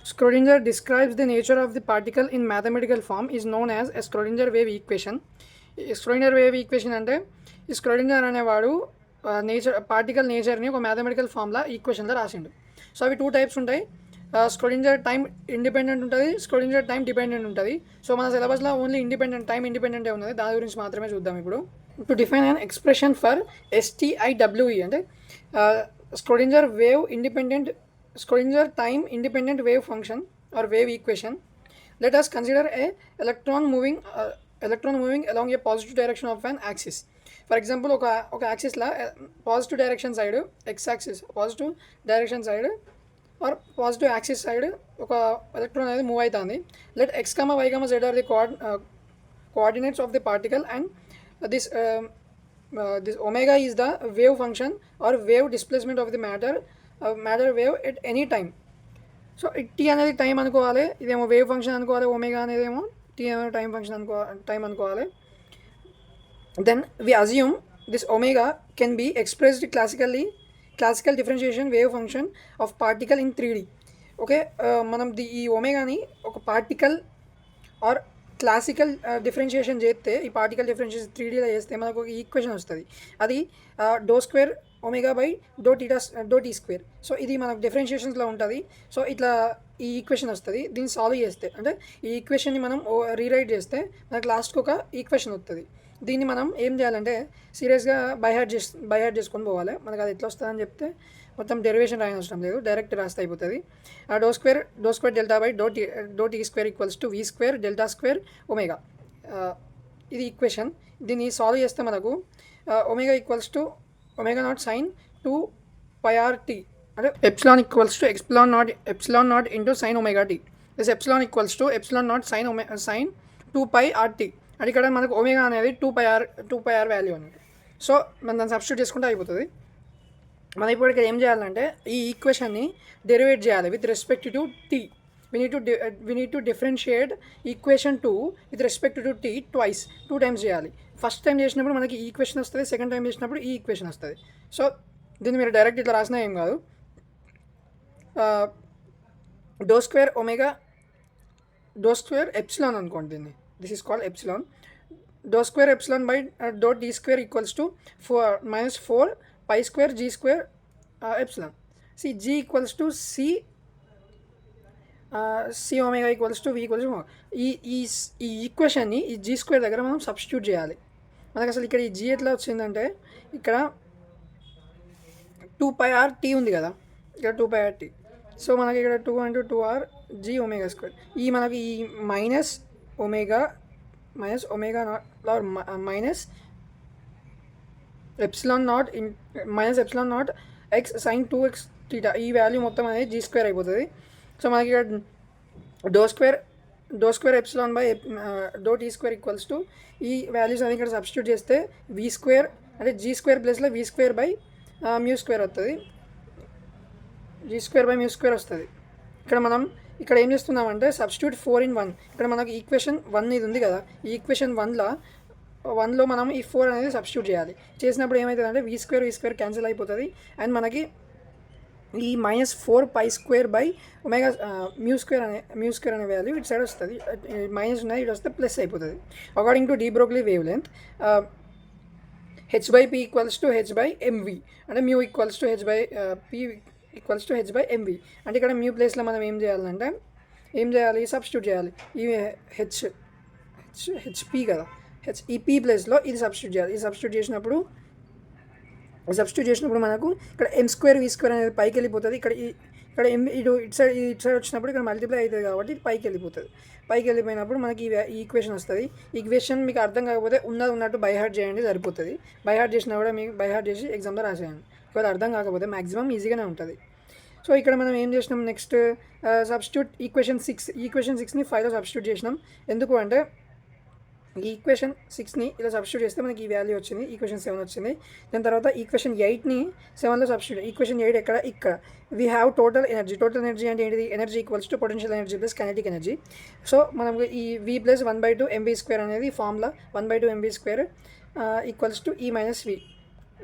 Schrödinger describes the nature of the particle in mathematical form is known as a Schrödinger wave equation. Schrödinger wave equation అంటే ఈ Schrödinger అనేవాడు particle నేచర్ని ఒక mathematical ఫామ్లా ఈక్వేషన్లో రాసిండు. So అవి 2 types ఉంటాయి. Schrödinger time independent ఉంటుంది, Schrödinger time dependent ఉంటుంది. సో మన సిలబస్లో ఓన్లీ టైం ఇండిపెండెంటే ఉన్నది. దాని గురించి మాత్రమే చూద్దాం ఇప్పుడు. To define an expression for STIWE అంటే Schrödinger time independent wave function or wave equation. Let us consider a electron moving along a positive direction of an axis. For example, ఒక axis లా positive direction side x axis positive direction side or positive axis side ఒక electron అనేది move అవుతుంది. Let x, y, z are the coordinates of the particle and this omega is the wave function or wave displacement of the matter wave at any time. సో t అనేది time అనుకోవాలి, ఇదేమో wave function అనుకోవాలి, omega అనేదేమో t ఏమో time అనుకోవాలి. Then we assume this omega can be expressed classical differentiation wave function of particle in 3D. Okay, మనం ఈ ఒమేగాని ఒక పార్టికల్ ఆర్ క్లాసికల్ డిఫరెన్షియేషన్ చేస్తే, ఈ పార్టికల్ డిఫరెన్షియేషన్ 3Dలో చేస్తే మనకు ఒక ఈక్వేషన్ వస్తుంది. అది ∂2 ఒమేగా బై ∂t². సో ఇది మనకు డిఫరెన్షియేషన్స్లో ఉంటుంది. సో ఇట్లా ఈ ఈక్వేషన్ వస్తుంది. దీన్ని సాల్వ్ చేస్తే అంటే ఈ ఈక్వేషన్ని మనం రీరైట్ చేస్తే మనకు లాస్ట్కి ఒక ఈక్వేషన్ వస్తుంది. దీన్ని మనం ఏం చేయాలంటే సీరియస్గా బై హార్ట్ చేసుకొని పోవాలి. మనకు అది ఎట్లా వస్తుందని చెప్తే మొత్తం డెరివేషన్ రాయని అవసరం లేదు, డైరెక్ట్ రాస్తే అయిపోతుంది. ∂2 delta by ∂t² equals to v² delta omega. ఇది ఈక్వేషన్. దీన్ని సాల్వ్ చేస్తే మనకు omega equals to omega not sine 2πrt అంటే epsilon equals to epsilon not into sine omega t. This epsilon equals to epsilon not sine 2πrt. అది ఇక్కడ మనకు omega అనేది 2πr value అన్నట్టు. సో మనం దాన్ని సబ్స్టిట్యూట్ చేసుకుంటే అయిపోతుంది. మనం ఇప్పుడు ఇక్కడ ఏం చేయాలంటే ఈ ఈక్వేషన్ని డెరివేట్ చేయాలి with respect to t. we need to differentiate equation 2 with respect to t twice, 2 times చేయాలి. ఫస్ట్ టైం చేసినప్పుడు మనకి ఈ ఈక్వేషన్ వస్తుంది, సెకండ్ టైం చేసినప్పుడు ఈ ఈక్వేషన్ వస్తుంది. సో దీన్ని మీరు డైరెక్ట్ ఇట్లా రాసినా ఏం కాదు. ∂2 ఎప్సిలాన్ అనుకోండి దీన్ని, this is called epsilon. ∂2 epsilon by .t² equals to -4π² g² epsilon. C g equals to C omega equals to v equals to ఈ ఈక్వేషన్ని ఈ g² దగ్గర మనం సబ్స్టిట్యూట్ చేయాలి. మనకు అసలు ఇక్కడ ఈ g ఎట్లా వచ్చిందంటే ఇక్కడ 2πrt ఉంది కదా, ఇక్కడ 2πrt. సో మనకి ఇక్కడ 2 × 2r g ఒమేగా². ఈ మనకి ఈ minus omega minus epsilon naught x sin 2x θ, ఈ వాల్యూ మొత్తం అనేది g² అయిపోతుంది. సో మనకి ఇక్కడ ∂2 epsilon by .t² equals to ఈ వాల్యూస్ అనేది ఇక్కడ సబ్స్టిట్యూట్ చేస్తే v² అంటే g² ప్లస్లో v² బై μ² వస్తుంది, g² బై μ² వస్తుంది. ఇక్కడ ఏం చేస్తున్నామంటే సబ్స్టిట్యూట్ 4 in 1. ఇక్కడ మనకి ఈక్వేషన్ 1 ఇది ఉంది కదా, ఈ ఈక్వేషన్ 1లో మనం ఈ 4 అనేది సబ్స్టిట్యూట్ చేయాలి. చేసినప్పుడు ఏమవుతుంది అంటే v² క్యాన్సిల్ అయిపోతుంది అండ్ మనకి ఈ -4π² బై ఒమేగా μ² అనే వాల్యూ ఇటు సైడ్ వస్తుంది. మైనస్ ఉన్నది ఇటు వస్తే ప్లస్ అయిపోతుంది. According to de Broglie wave length h/p equals to h/mv అంటే μ equals to p equals to h/mv. అంటే ఇక్కడ μ ప్లేస్లో మనం ఏం చేయాలి సబ్స్టిట్యూట్ చేయాలి. ఈ hp కదా, ఈ p ప్లేస్లో ఇది సబ్స్టిట్యూట్ చేయాలి. ఇది సబ్స్టిట్యూట్ చేసినప్పుడు మనకు ఇక్కడ m² v² అనేది పైకి వెళ్ళిపోతుంది. ఇక్కడ ఇటు సైడ్ వచ్చినప్పుడు ఇక్కడ మల్టిప్లై అవుతుంది కాబట్టి ఇది పైకి వెళ్ళిపోతుంది. పైకి వెళ్ళిపోయినప్పుడు మనకి ఈ ఈక్వేషన్ వస్తుంది. ఈక్వేషన్ మీకు అర్థం కాకపోతే ఉన్నట్టు బై హార్ట్ చేయండి సరిపోతుంది. బై హార్ట్ చేసినా కూడా మీకు బై హార్ట్ చేసి ఎగ్జామ్లో రాసేయండి. ఒకవేళ అర్థం కాకపోతే మ్యాక్సిమం ఈజీగానే ఉంటుంది. సో ఇక్కడ మనం ఏం చేసినాం నెక్స్ట్ సబ్స్టిట్యూట్ ఈక్వేషన్ 6ని 5లో సబ్స్టిట్యూట్ చేసినాం. ఎందుకు అంటే ఈ ఈక్వేషన్ 6ని ఇలా సబ్స్టిట్యూట్ చేస్తే మనకి ఈ వాల్యూ వచ్చింది, ఈక్వేషన్ 7 వచ్చింది. దాని తర్వాత ఈక్వేషన్ 8ని 7లో సబ్స్టిట్యూట్. ఈక్వేషన్ 8 ఇక్కడ వీ హ్యావ్ టోటల్ ఎనర్జీ అంటే ఏంటిది, energy equals to potential energy plus kinetic energy. So మనం ఈ v ప్లస్ 1/2 mv² అనేది ఫార్ములా 1/2 mv² ఈక్వల్స్ టు ఈ మైనస్ వి.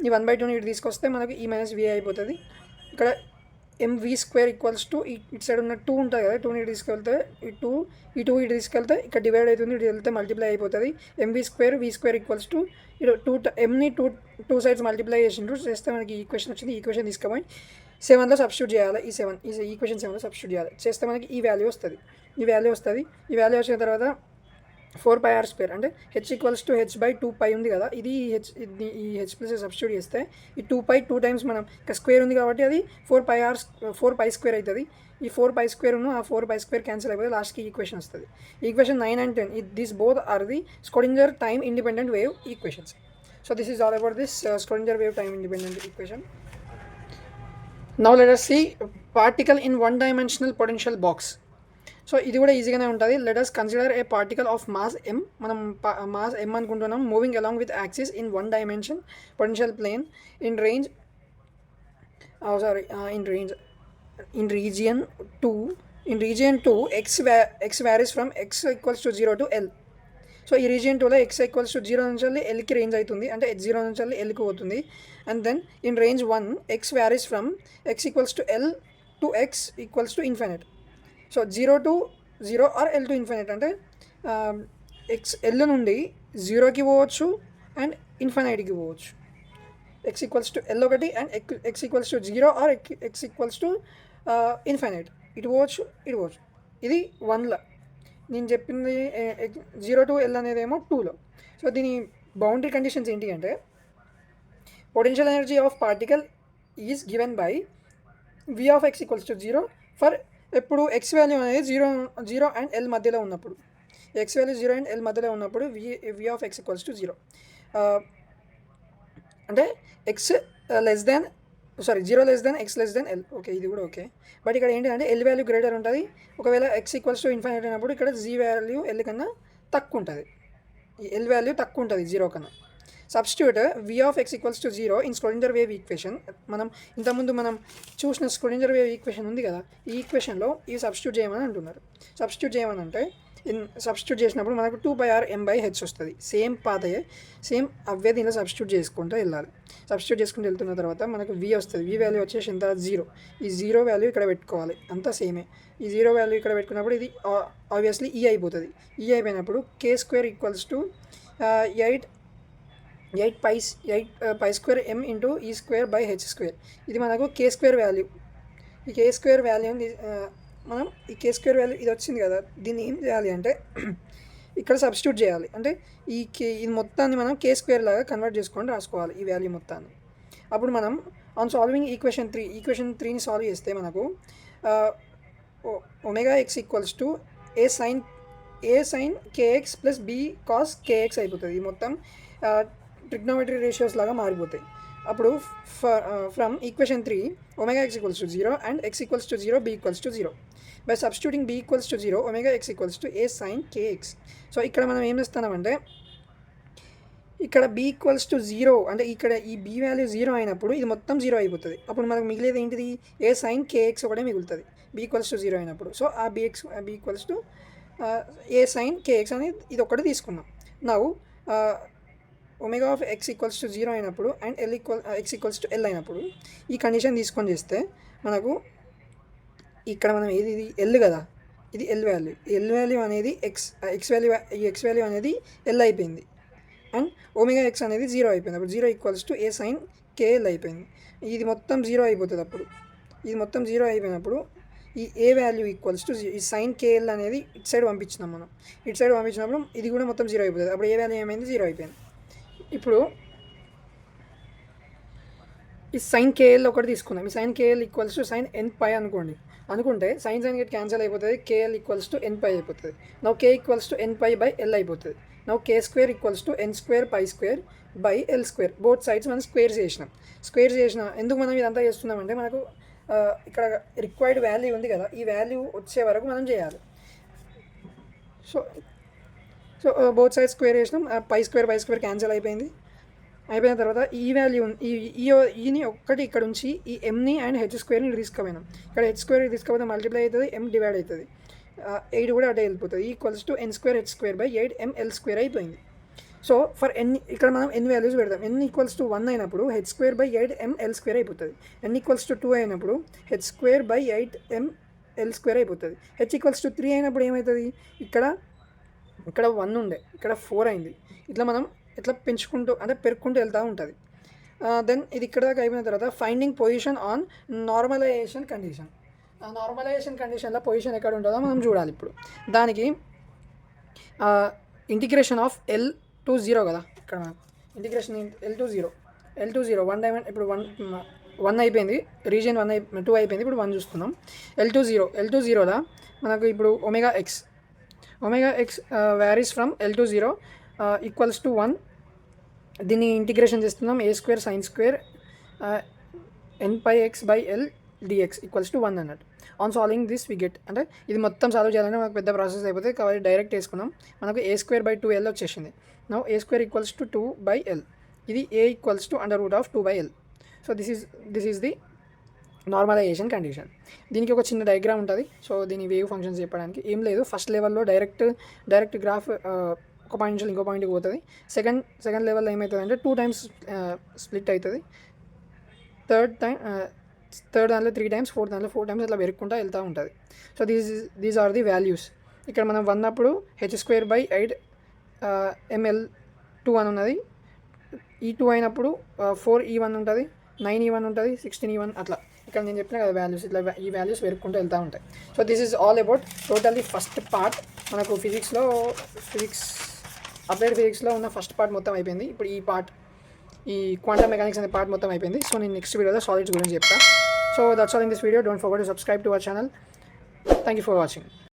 ఈ 1/2ని ఇటు తీసుకొస్తే మనకు ఈ మైనస్ వి అయిపోతుంది. ఇక్కడ mv² ఈక్వల్స్ టు ఇటు సైడ్ ఉన్న 2 ఉంటుంది కదా, 2ని ఇటు తీసుకెళ్తే ఈ 2 ఇటు తీసుకెళ్తే ఇక్కడ డివైడ్ అవుతుంది, ఇటు వెళ్తే మల్టిప్లై అయిపోతుంది. mv² ఈక్వల్స్ టు ఇటు mని టూ సైడ్స్ మల్టిప్లై చేస్తే మనకి ఈక్వేషన్ వచ్చింది. ఈక్వేషన్ తీసుకొని 7లో సబ్స్టిట్యూట్ చేయాలి. ఈ ఈక్వేషన్ 7లో సబ్స్టిట్యూట్ చేయాలి. చేస్తే మనకి ఈ వాల్యూ వస్తుంది. ఈ వాల్యూ వచ్చిన తర్వాత 4πr² అంటే h ఈక్వల్స్ టు h/2π ఉంది కదా, ఇది ఈ h ప్లస్ సబ్స్టిట్యూట్ చేస్తే ఈ 2π 2 టైమ్స్ మనం ఇక్కడ స్క్వేర్ ఉంది కాబట్టి అది 4π² అవుతుంది. ఈ 4π² ఆ 4π² క్యాన్సిల్ అయిపోతే లాస్ట్కి ఈక్వేషన్ వస్తుంది. Equation 9 and 10 these both are the Schrödinger time independent wave equations. So this is all about this Schrödinger wave time independent equation. Now let us see particle in one dimensional potential box. సో ఇది కూడా ఈజీగానే ఉంటుంది. Let us consider a particle of mass m. మనం mass m అనుకుంటున్నాం. Moving along with axis in one dimension potential plane in region 2 x varies from x equals to 0 to L. So ఈ region 2లో x equals to 0 నుంచి వెళ్ళి Lకి range అవుతుంది, అంటే h0 నుంచి వెళ్ళి Lకి పోతుంది. And then in range 1 x varies from x equals to L to x equals to infinite. So 0 to 0 or L to infinite అంటే L నుండి 0కి పోవచ్చు అండ్ ఇన్ఫినిట్కి పోవచ్చు. x ఈక్వల్స్ టు L ఒకటి and x equals to 0 or x equals to infinite. ఇటు పోవచ్చు. ఇది 1లో. నేను చెప్పింది 0 to L అనేదేమో 2లో. సో దీని బౌండరీ కండిషన్స్ ఏంటి అంటే potential energy of particle is given by v of x equals to 0 for ఎప్పుడు x వాల్యూ అనేది 0 అండ్ L మధ్యలో ఉన్నప్పుడు. x వాల్యూ 0 అండ్ L మధ్యలో ఉన్నప్పుడు v of x equals to 0 అంటే x0 less than x less than L. Okay, ఇది కూడా okay. But ఇక్కడ ఏంటంటే L వాల్యూ గ్రేటర్ ఉంటుంది. ఒకవేళ x ఈక్వల్స్ టు ఇన్ఫినిట్ అయినప్పుడు ఇక్కడ g వాల్యూ L కన్నా తక్కువ ఉంటుంది. ఈ L వాల్యూ తక్కువ ఉంటుంది 0 కన్నా. Substitute v of x equals to 0 in స్క్రోడింజర్ wave equation. మనం ఇంతకుముందు మనం చూసిన స్క్రోడింజర్ వేవ్ ఈక్వేషన్ ఉంది కదా, ఈ ఈక్వేషన్లో ఈ సబ్స్టిట్యూట్ చేయమని అంటున్నారు. సబ్స్టిట్యూట్ చేసినప్పుడు మనకు 2πr/m/h వస్తుంది. సేమ్ పాతయే, సేమ్ అవే దీనిలో సబ్స్టిట్యూట్ చేసుకుంటూ వెళ్ళాలి. సబ్స్టిట్యూట్ చేసుకుంటూ వెళ్తున్న తర్వాత మనకు v వస్తుంది. v వాల్యూ వచ్చేసి ఎంత 0. ఈ 0 వాల్యూ ఇక్కడ పెట్టుకోవాలి, అంతా సేమే. ఈ 0 వాల్యూ ఇక్కడ పెట్టుకున్నప్పుడు ఇది ఆబ్వియస్లీ ఈ అయిపోతుంది. ఈ అయిపోయినప్పుడు k² equals to 8π² m into e²/h². ఇది మనకు k² వాల్యూ. ఈ k² వాల్యూ మనం ఈ k² వాల్యూ ఇది వచ్చింది కదా, దీన్ని ఏం చేయాలి అంటే ఇక్కడ సబ్స్టిట్యూట్ చేయాలి. అంటే ఇది మొత్తాన్ని మనం k² లాగా కన్వర్ట్ చేసుకొని రాసుకోవాలి ఈ వాల్యూ మొత్తాన్ని. అప్పుడు మనం ఆన్ సాల్వింగ్ ఈక్వేషన్ 3ని సాల్వ్ చేస్తే మనకు ωx equals to a sin kx plus b cos kx అయిపోతుంది. ఈ మొత్తం ట్రిగ్నోమెట్రీ రేషియోస్ లాగా మారిపోతాయి. అప్పుడు from equation 3 ωx equals to 0 and x equals to 0, b equals to 0. By substituting b equals to 0 ωx equals to a sin kx. So ఇక్కడ మనం ఏం చేస్తున్నామంటే ఇక్కడ b ఈక్వల్స్ టు 0 అంటే ఇక్కడ ఈ b వాల్యూ 0 అయినప్పుడు ఇది మొత్తం 0 అయిపోతుంది. అప్పుడు మనకు మిగిలేది ఏంటిది, a sin kx ఒకటే మిగులుతుంది b ఈక్వల్స్ టు 0 అయినప్పుడు. సో ఆ b equals to a sin kx అనేది ఇది ఒకటి తీసుకున్నాం. Now omega of x equals to 0 అయినప్పుడు and x equals to L అయినప్పుడు ఈ కండిషన్ తీసుకొని చేస్తే మనకు ఇక్కడ మనం ఇది L కదా, ఇది L వాల్యూ అనేది x వాల్యూ అనేది L అయిపోయింది అండ్ ఒమేగా x అనేది 0 అయిపోయింది. అప్పుడు 0 equals to a sin kL అయిపోయింది. ఇది మొత్తం 0 అయిపోతుంది. అప్పుడు ఇది మొత్తం 0 అయిపోయినప్పుడు ఈ a వాల్యూ ఈక్వల్స్ టు ఈ sin kL అనేది ఇటు సైడ్ పంపించినాం మనం. ఇటు సైడ్ పంపించినప్పుడు ఇది కూడా మొత్తం 0 అయిపోతుంది. అప్పుడు a వాల్యూ ఏమైంది, 0 అయిపోయింది. ఇప్పుడు ఈ sin kL ఒకటి తీసుకుందాం. ఈ sin kL equals to sin nπ అనుకుంటే sin గెట్ క్యాన్సిల్ అయిపోతుంది. kL ఈక్వల్స్ టు nπ అయిపోతుంది. Now k equals to nπ/L అయిపోతుంది. Now k² equals to n²π² L². Both sides మనం స్క్వేర్ చేసినాం. ఎందుకు మనం ఇదంతా చేస్తున్నామంటే మనకు ఇక్కడ రిక్వైర్డ్ వాల్యూ ఉంది కదా, ఈ వాల్యూ వచ్చే వరకు మనం చేయాలి. So so both side square చేసినాం, పై స్క్వేర్ క్యాన్సిల్ అయిపోయింది. అయిపోయిన తర్వాత ఈ వాల్యూ ఈని ఒక్కటి ఇక్కడ ఉంచి ఈ ఎంని అండ్ హెచ్ స్క్వేర్ని తీసుకుపోయినాం. ఇక్కడ హెచ్ స్క్వేర్ తీసుకపోతే మల్టిప్లై అవుతుంది, ఎం డివైడ్ అవుతుంది, 8 కూడా అటే వెళ్ళిపోతుంది. Equals to n square H square by 8 ml square అయిపోయింది. సో ఫర్ n ఇక్కడ మనం n వాల్యూస్ పెడతాం. n ఈక్వల్స్ టు 1 అయినప్పుడు H square by 8 ml square అయిపోతుంది. n ఈక్వల్స్ టు 2 అయినప్పుడు H square by 8 ml square అయిపోతుంది. హెచ్ ఈక్వల్స్ టు 3 అయినప్పుడు ఏమవుతుంది, ఇక్కడ 1 ఉండే ఇక్కడ 4 అయింది. ఇట్లా మనం ఇట్లా పెంచుకుంటూ అంటే పెరుక్కుంటూ వెళ్తూ ఉంటుంది. దెన్ ఇది ఇక్కడ దాకా అయిపోయిన తర్వాత finding position on normalisation condition. Normalisation కండిషన్లో పొజిషన్ ఎక్కడ ఉంటుందో మనం చూడాలి. ఇప్పుడు దానికి ఇంటిగ్రేషన్ ఆఫ్ L to 0 కదా, ఇక్కడ ఇంటిగ్రేషన్ L to 0 1 డైమెన్షన్. ఇప్పుడు 1 అయిపోయింది, రీజియన్ 2 అయిపోయింది, ఇప్పుడు 1 చూస్తున్నాం. L to 0లో మనకు ఇప్పుడు omega x varies from L to 0 equals to 1. దీన్ని ఇంటిగ్రేషన్ చేస్తున్నాం, a square sine square n pi x by l dx equals to 1 అన్నట్టు. On solving this we get, అంటే ఇది మొత్తం సాల్వ్ చేయాలంటే మనకు పెద్ద ప్రాసెస్ అయిపోతుంది కాబట్టి డైరెక్ట్ వేసుకున్నాం. మనకు a స్క్వేర్ బై 2l వచ్చేసింది. Now a square equals to 2 by l, ఇది a equals to √2 by l. So this is the normalisation condition. దీనికి ఒక చిన్న డయాగ్రామ్ ఉంటుంది. సో దీని వేవ్ ఫంక్షన్స్ చెప్పడానికి ఏం లేదు. ఫస్ట్ లెవెల్లో డైరెక్ట్ గ్రాఫ్ ఒక పాయింట్ నుంచి ఇంకో పాయింట్కి పోతుంది. సెకండ్ లెవెల్లో ఏమవుతుంది అంటే 2 times స్ప్లిట్ అవుతుంది. థర్డ్ దాంట్లో 3 times, ఫోర్త్ దాంట్లో 4 times ఇట్లా పెరుగుకుంటూ వెళ్తూ ఉంటుంది. So these are the values. ఇక్కడ మనం 1 అప్పుడు హెచ్ స్క్వేర్ బై 8 ml 2 అని ఉన్నది. ఈ 2 అయినప్పుడు 4 E1 ఉంటుంది, 9 E1 ఉంటుంది, 16 E1 అట్లా. ఇక్కడ నేను చెప్పిన కదా వాల్యూస్, ఇట్లా ఈ వాల్యూస్ పెరుగుకుంటూ వెళ్తూ ఉంటాయి. So this is all about totally first part. మనకు అప్లైడ్ ఫిజిక్స్లో ఉన్న ఫస్ట్ పార్ట్ మొత్తం అయిపోయింది. ఇప్పుడు ఈ క్వాంటమ్ మెకానిక్స్ అనే పార్ట్ మొత్తం అయిపోయింది. సో నేను నెక్స్ట్ వీడియోలో సాలిడ్స్ గురించి చెప్తాను. So that's all in this video. Don't forget to subscribe to our channel. Thank you for watching.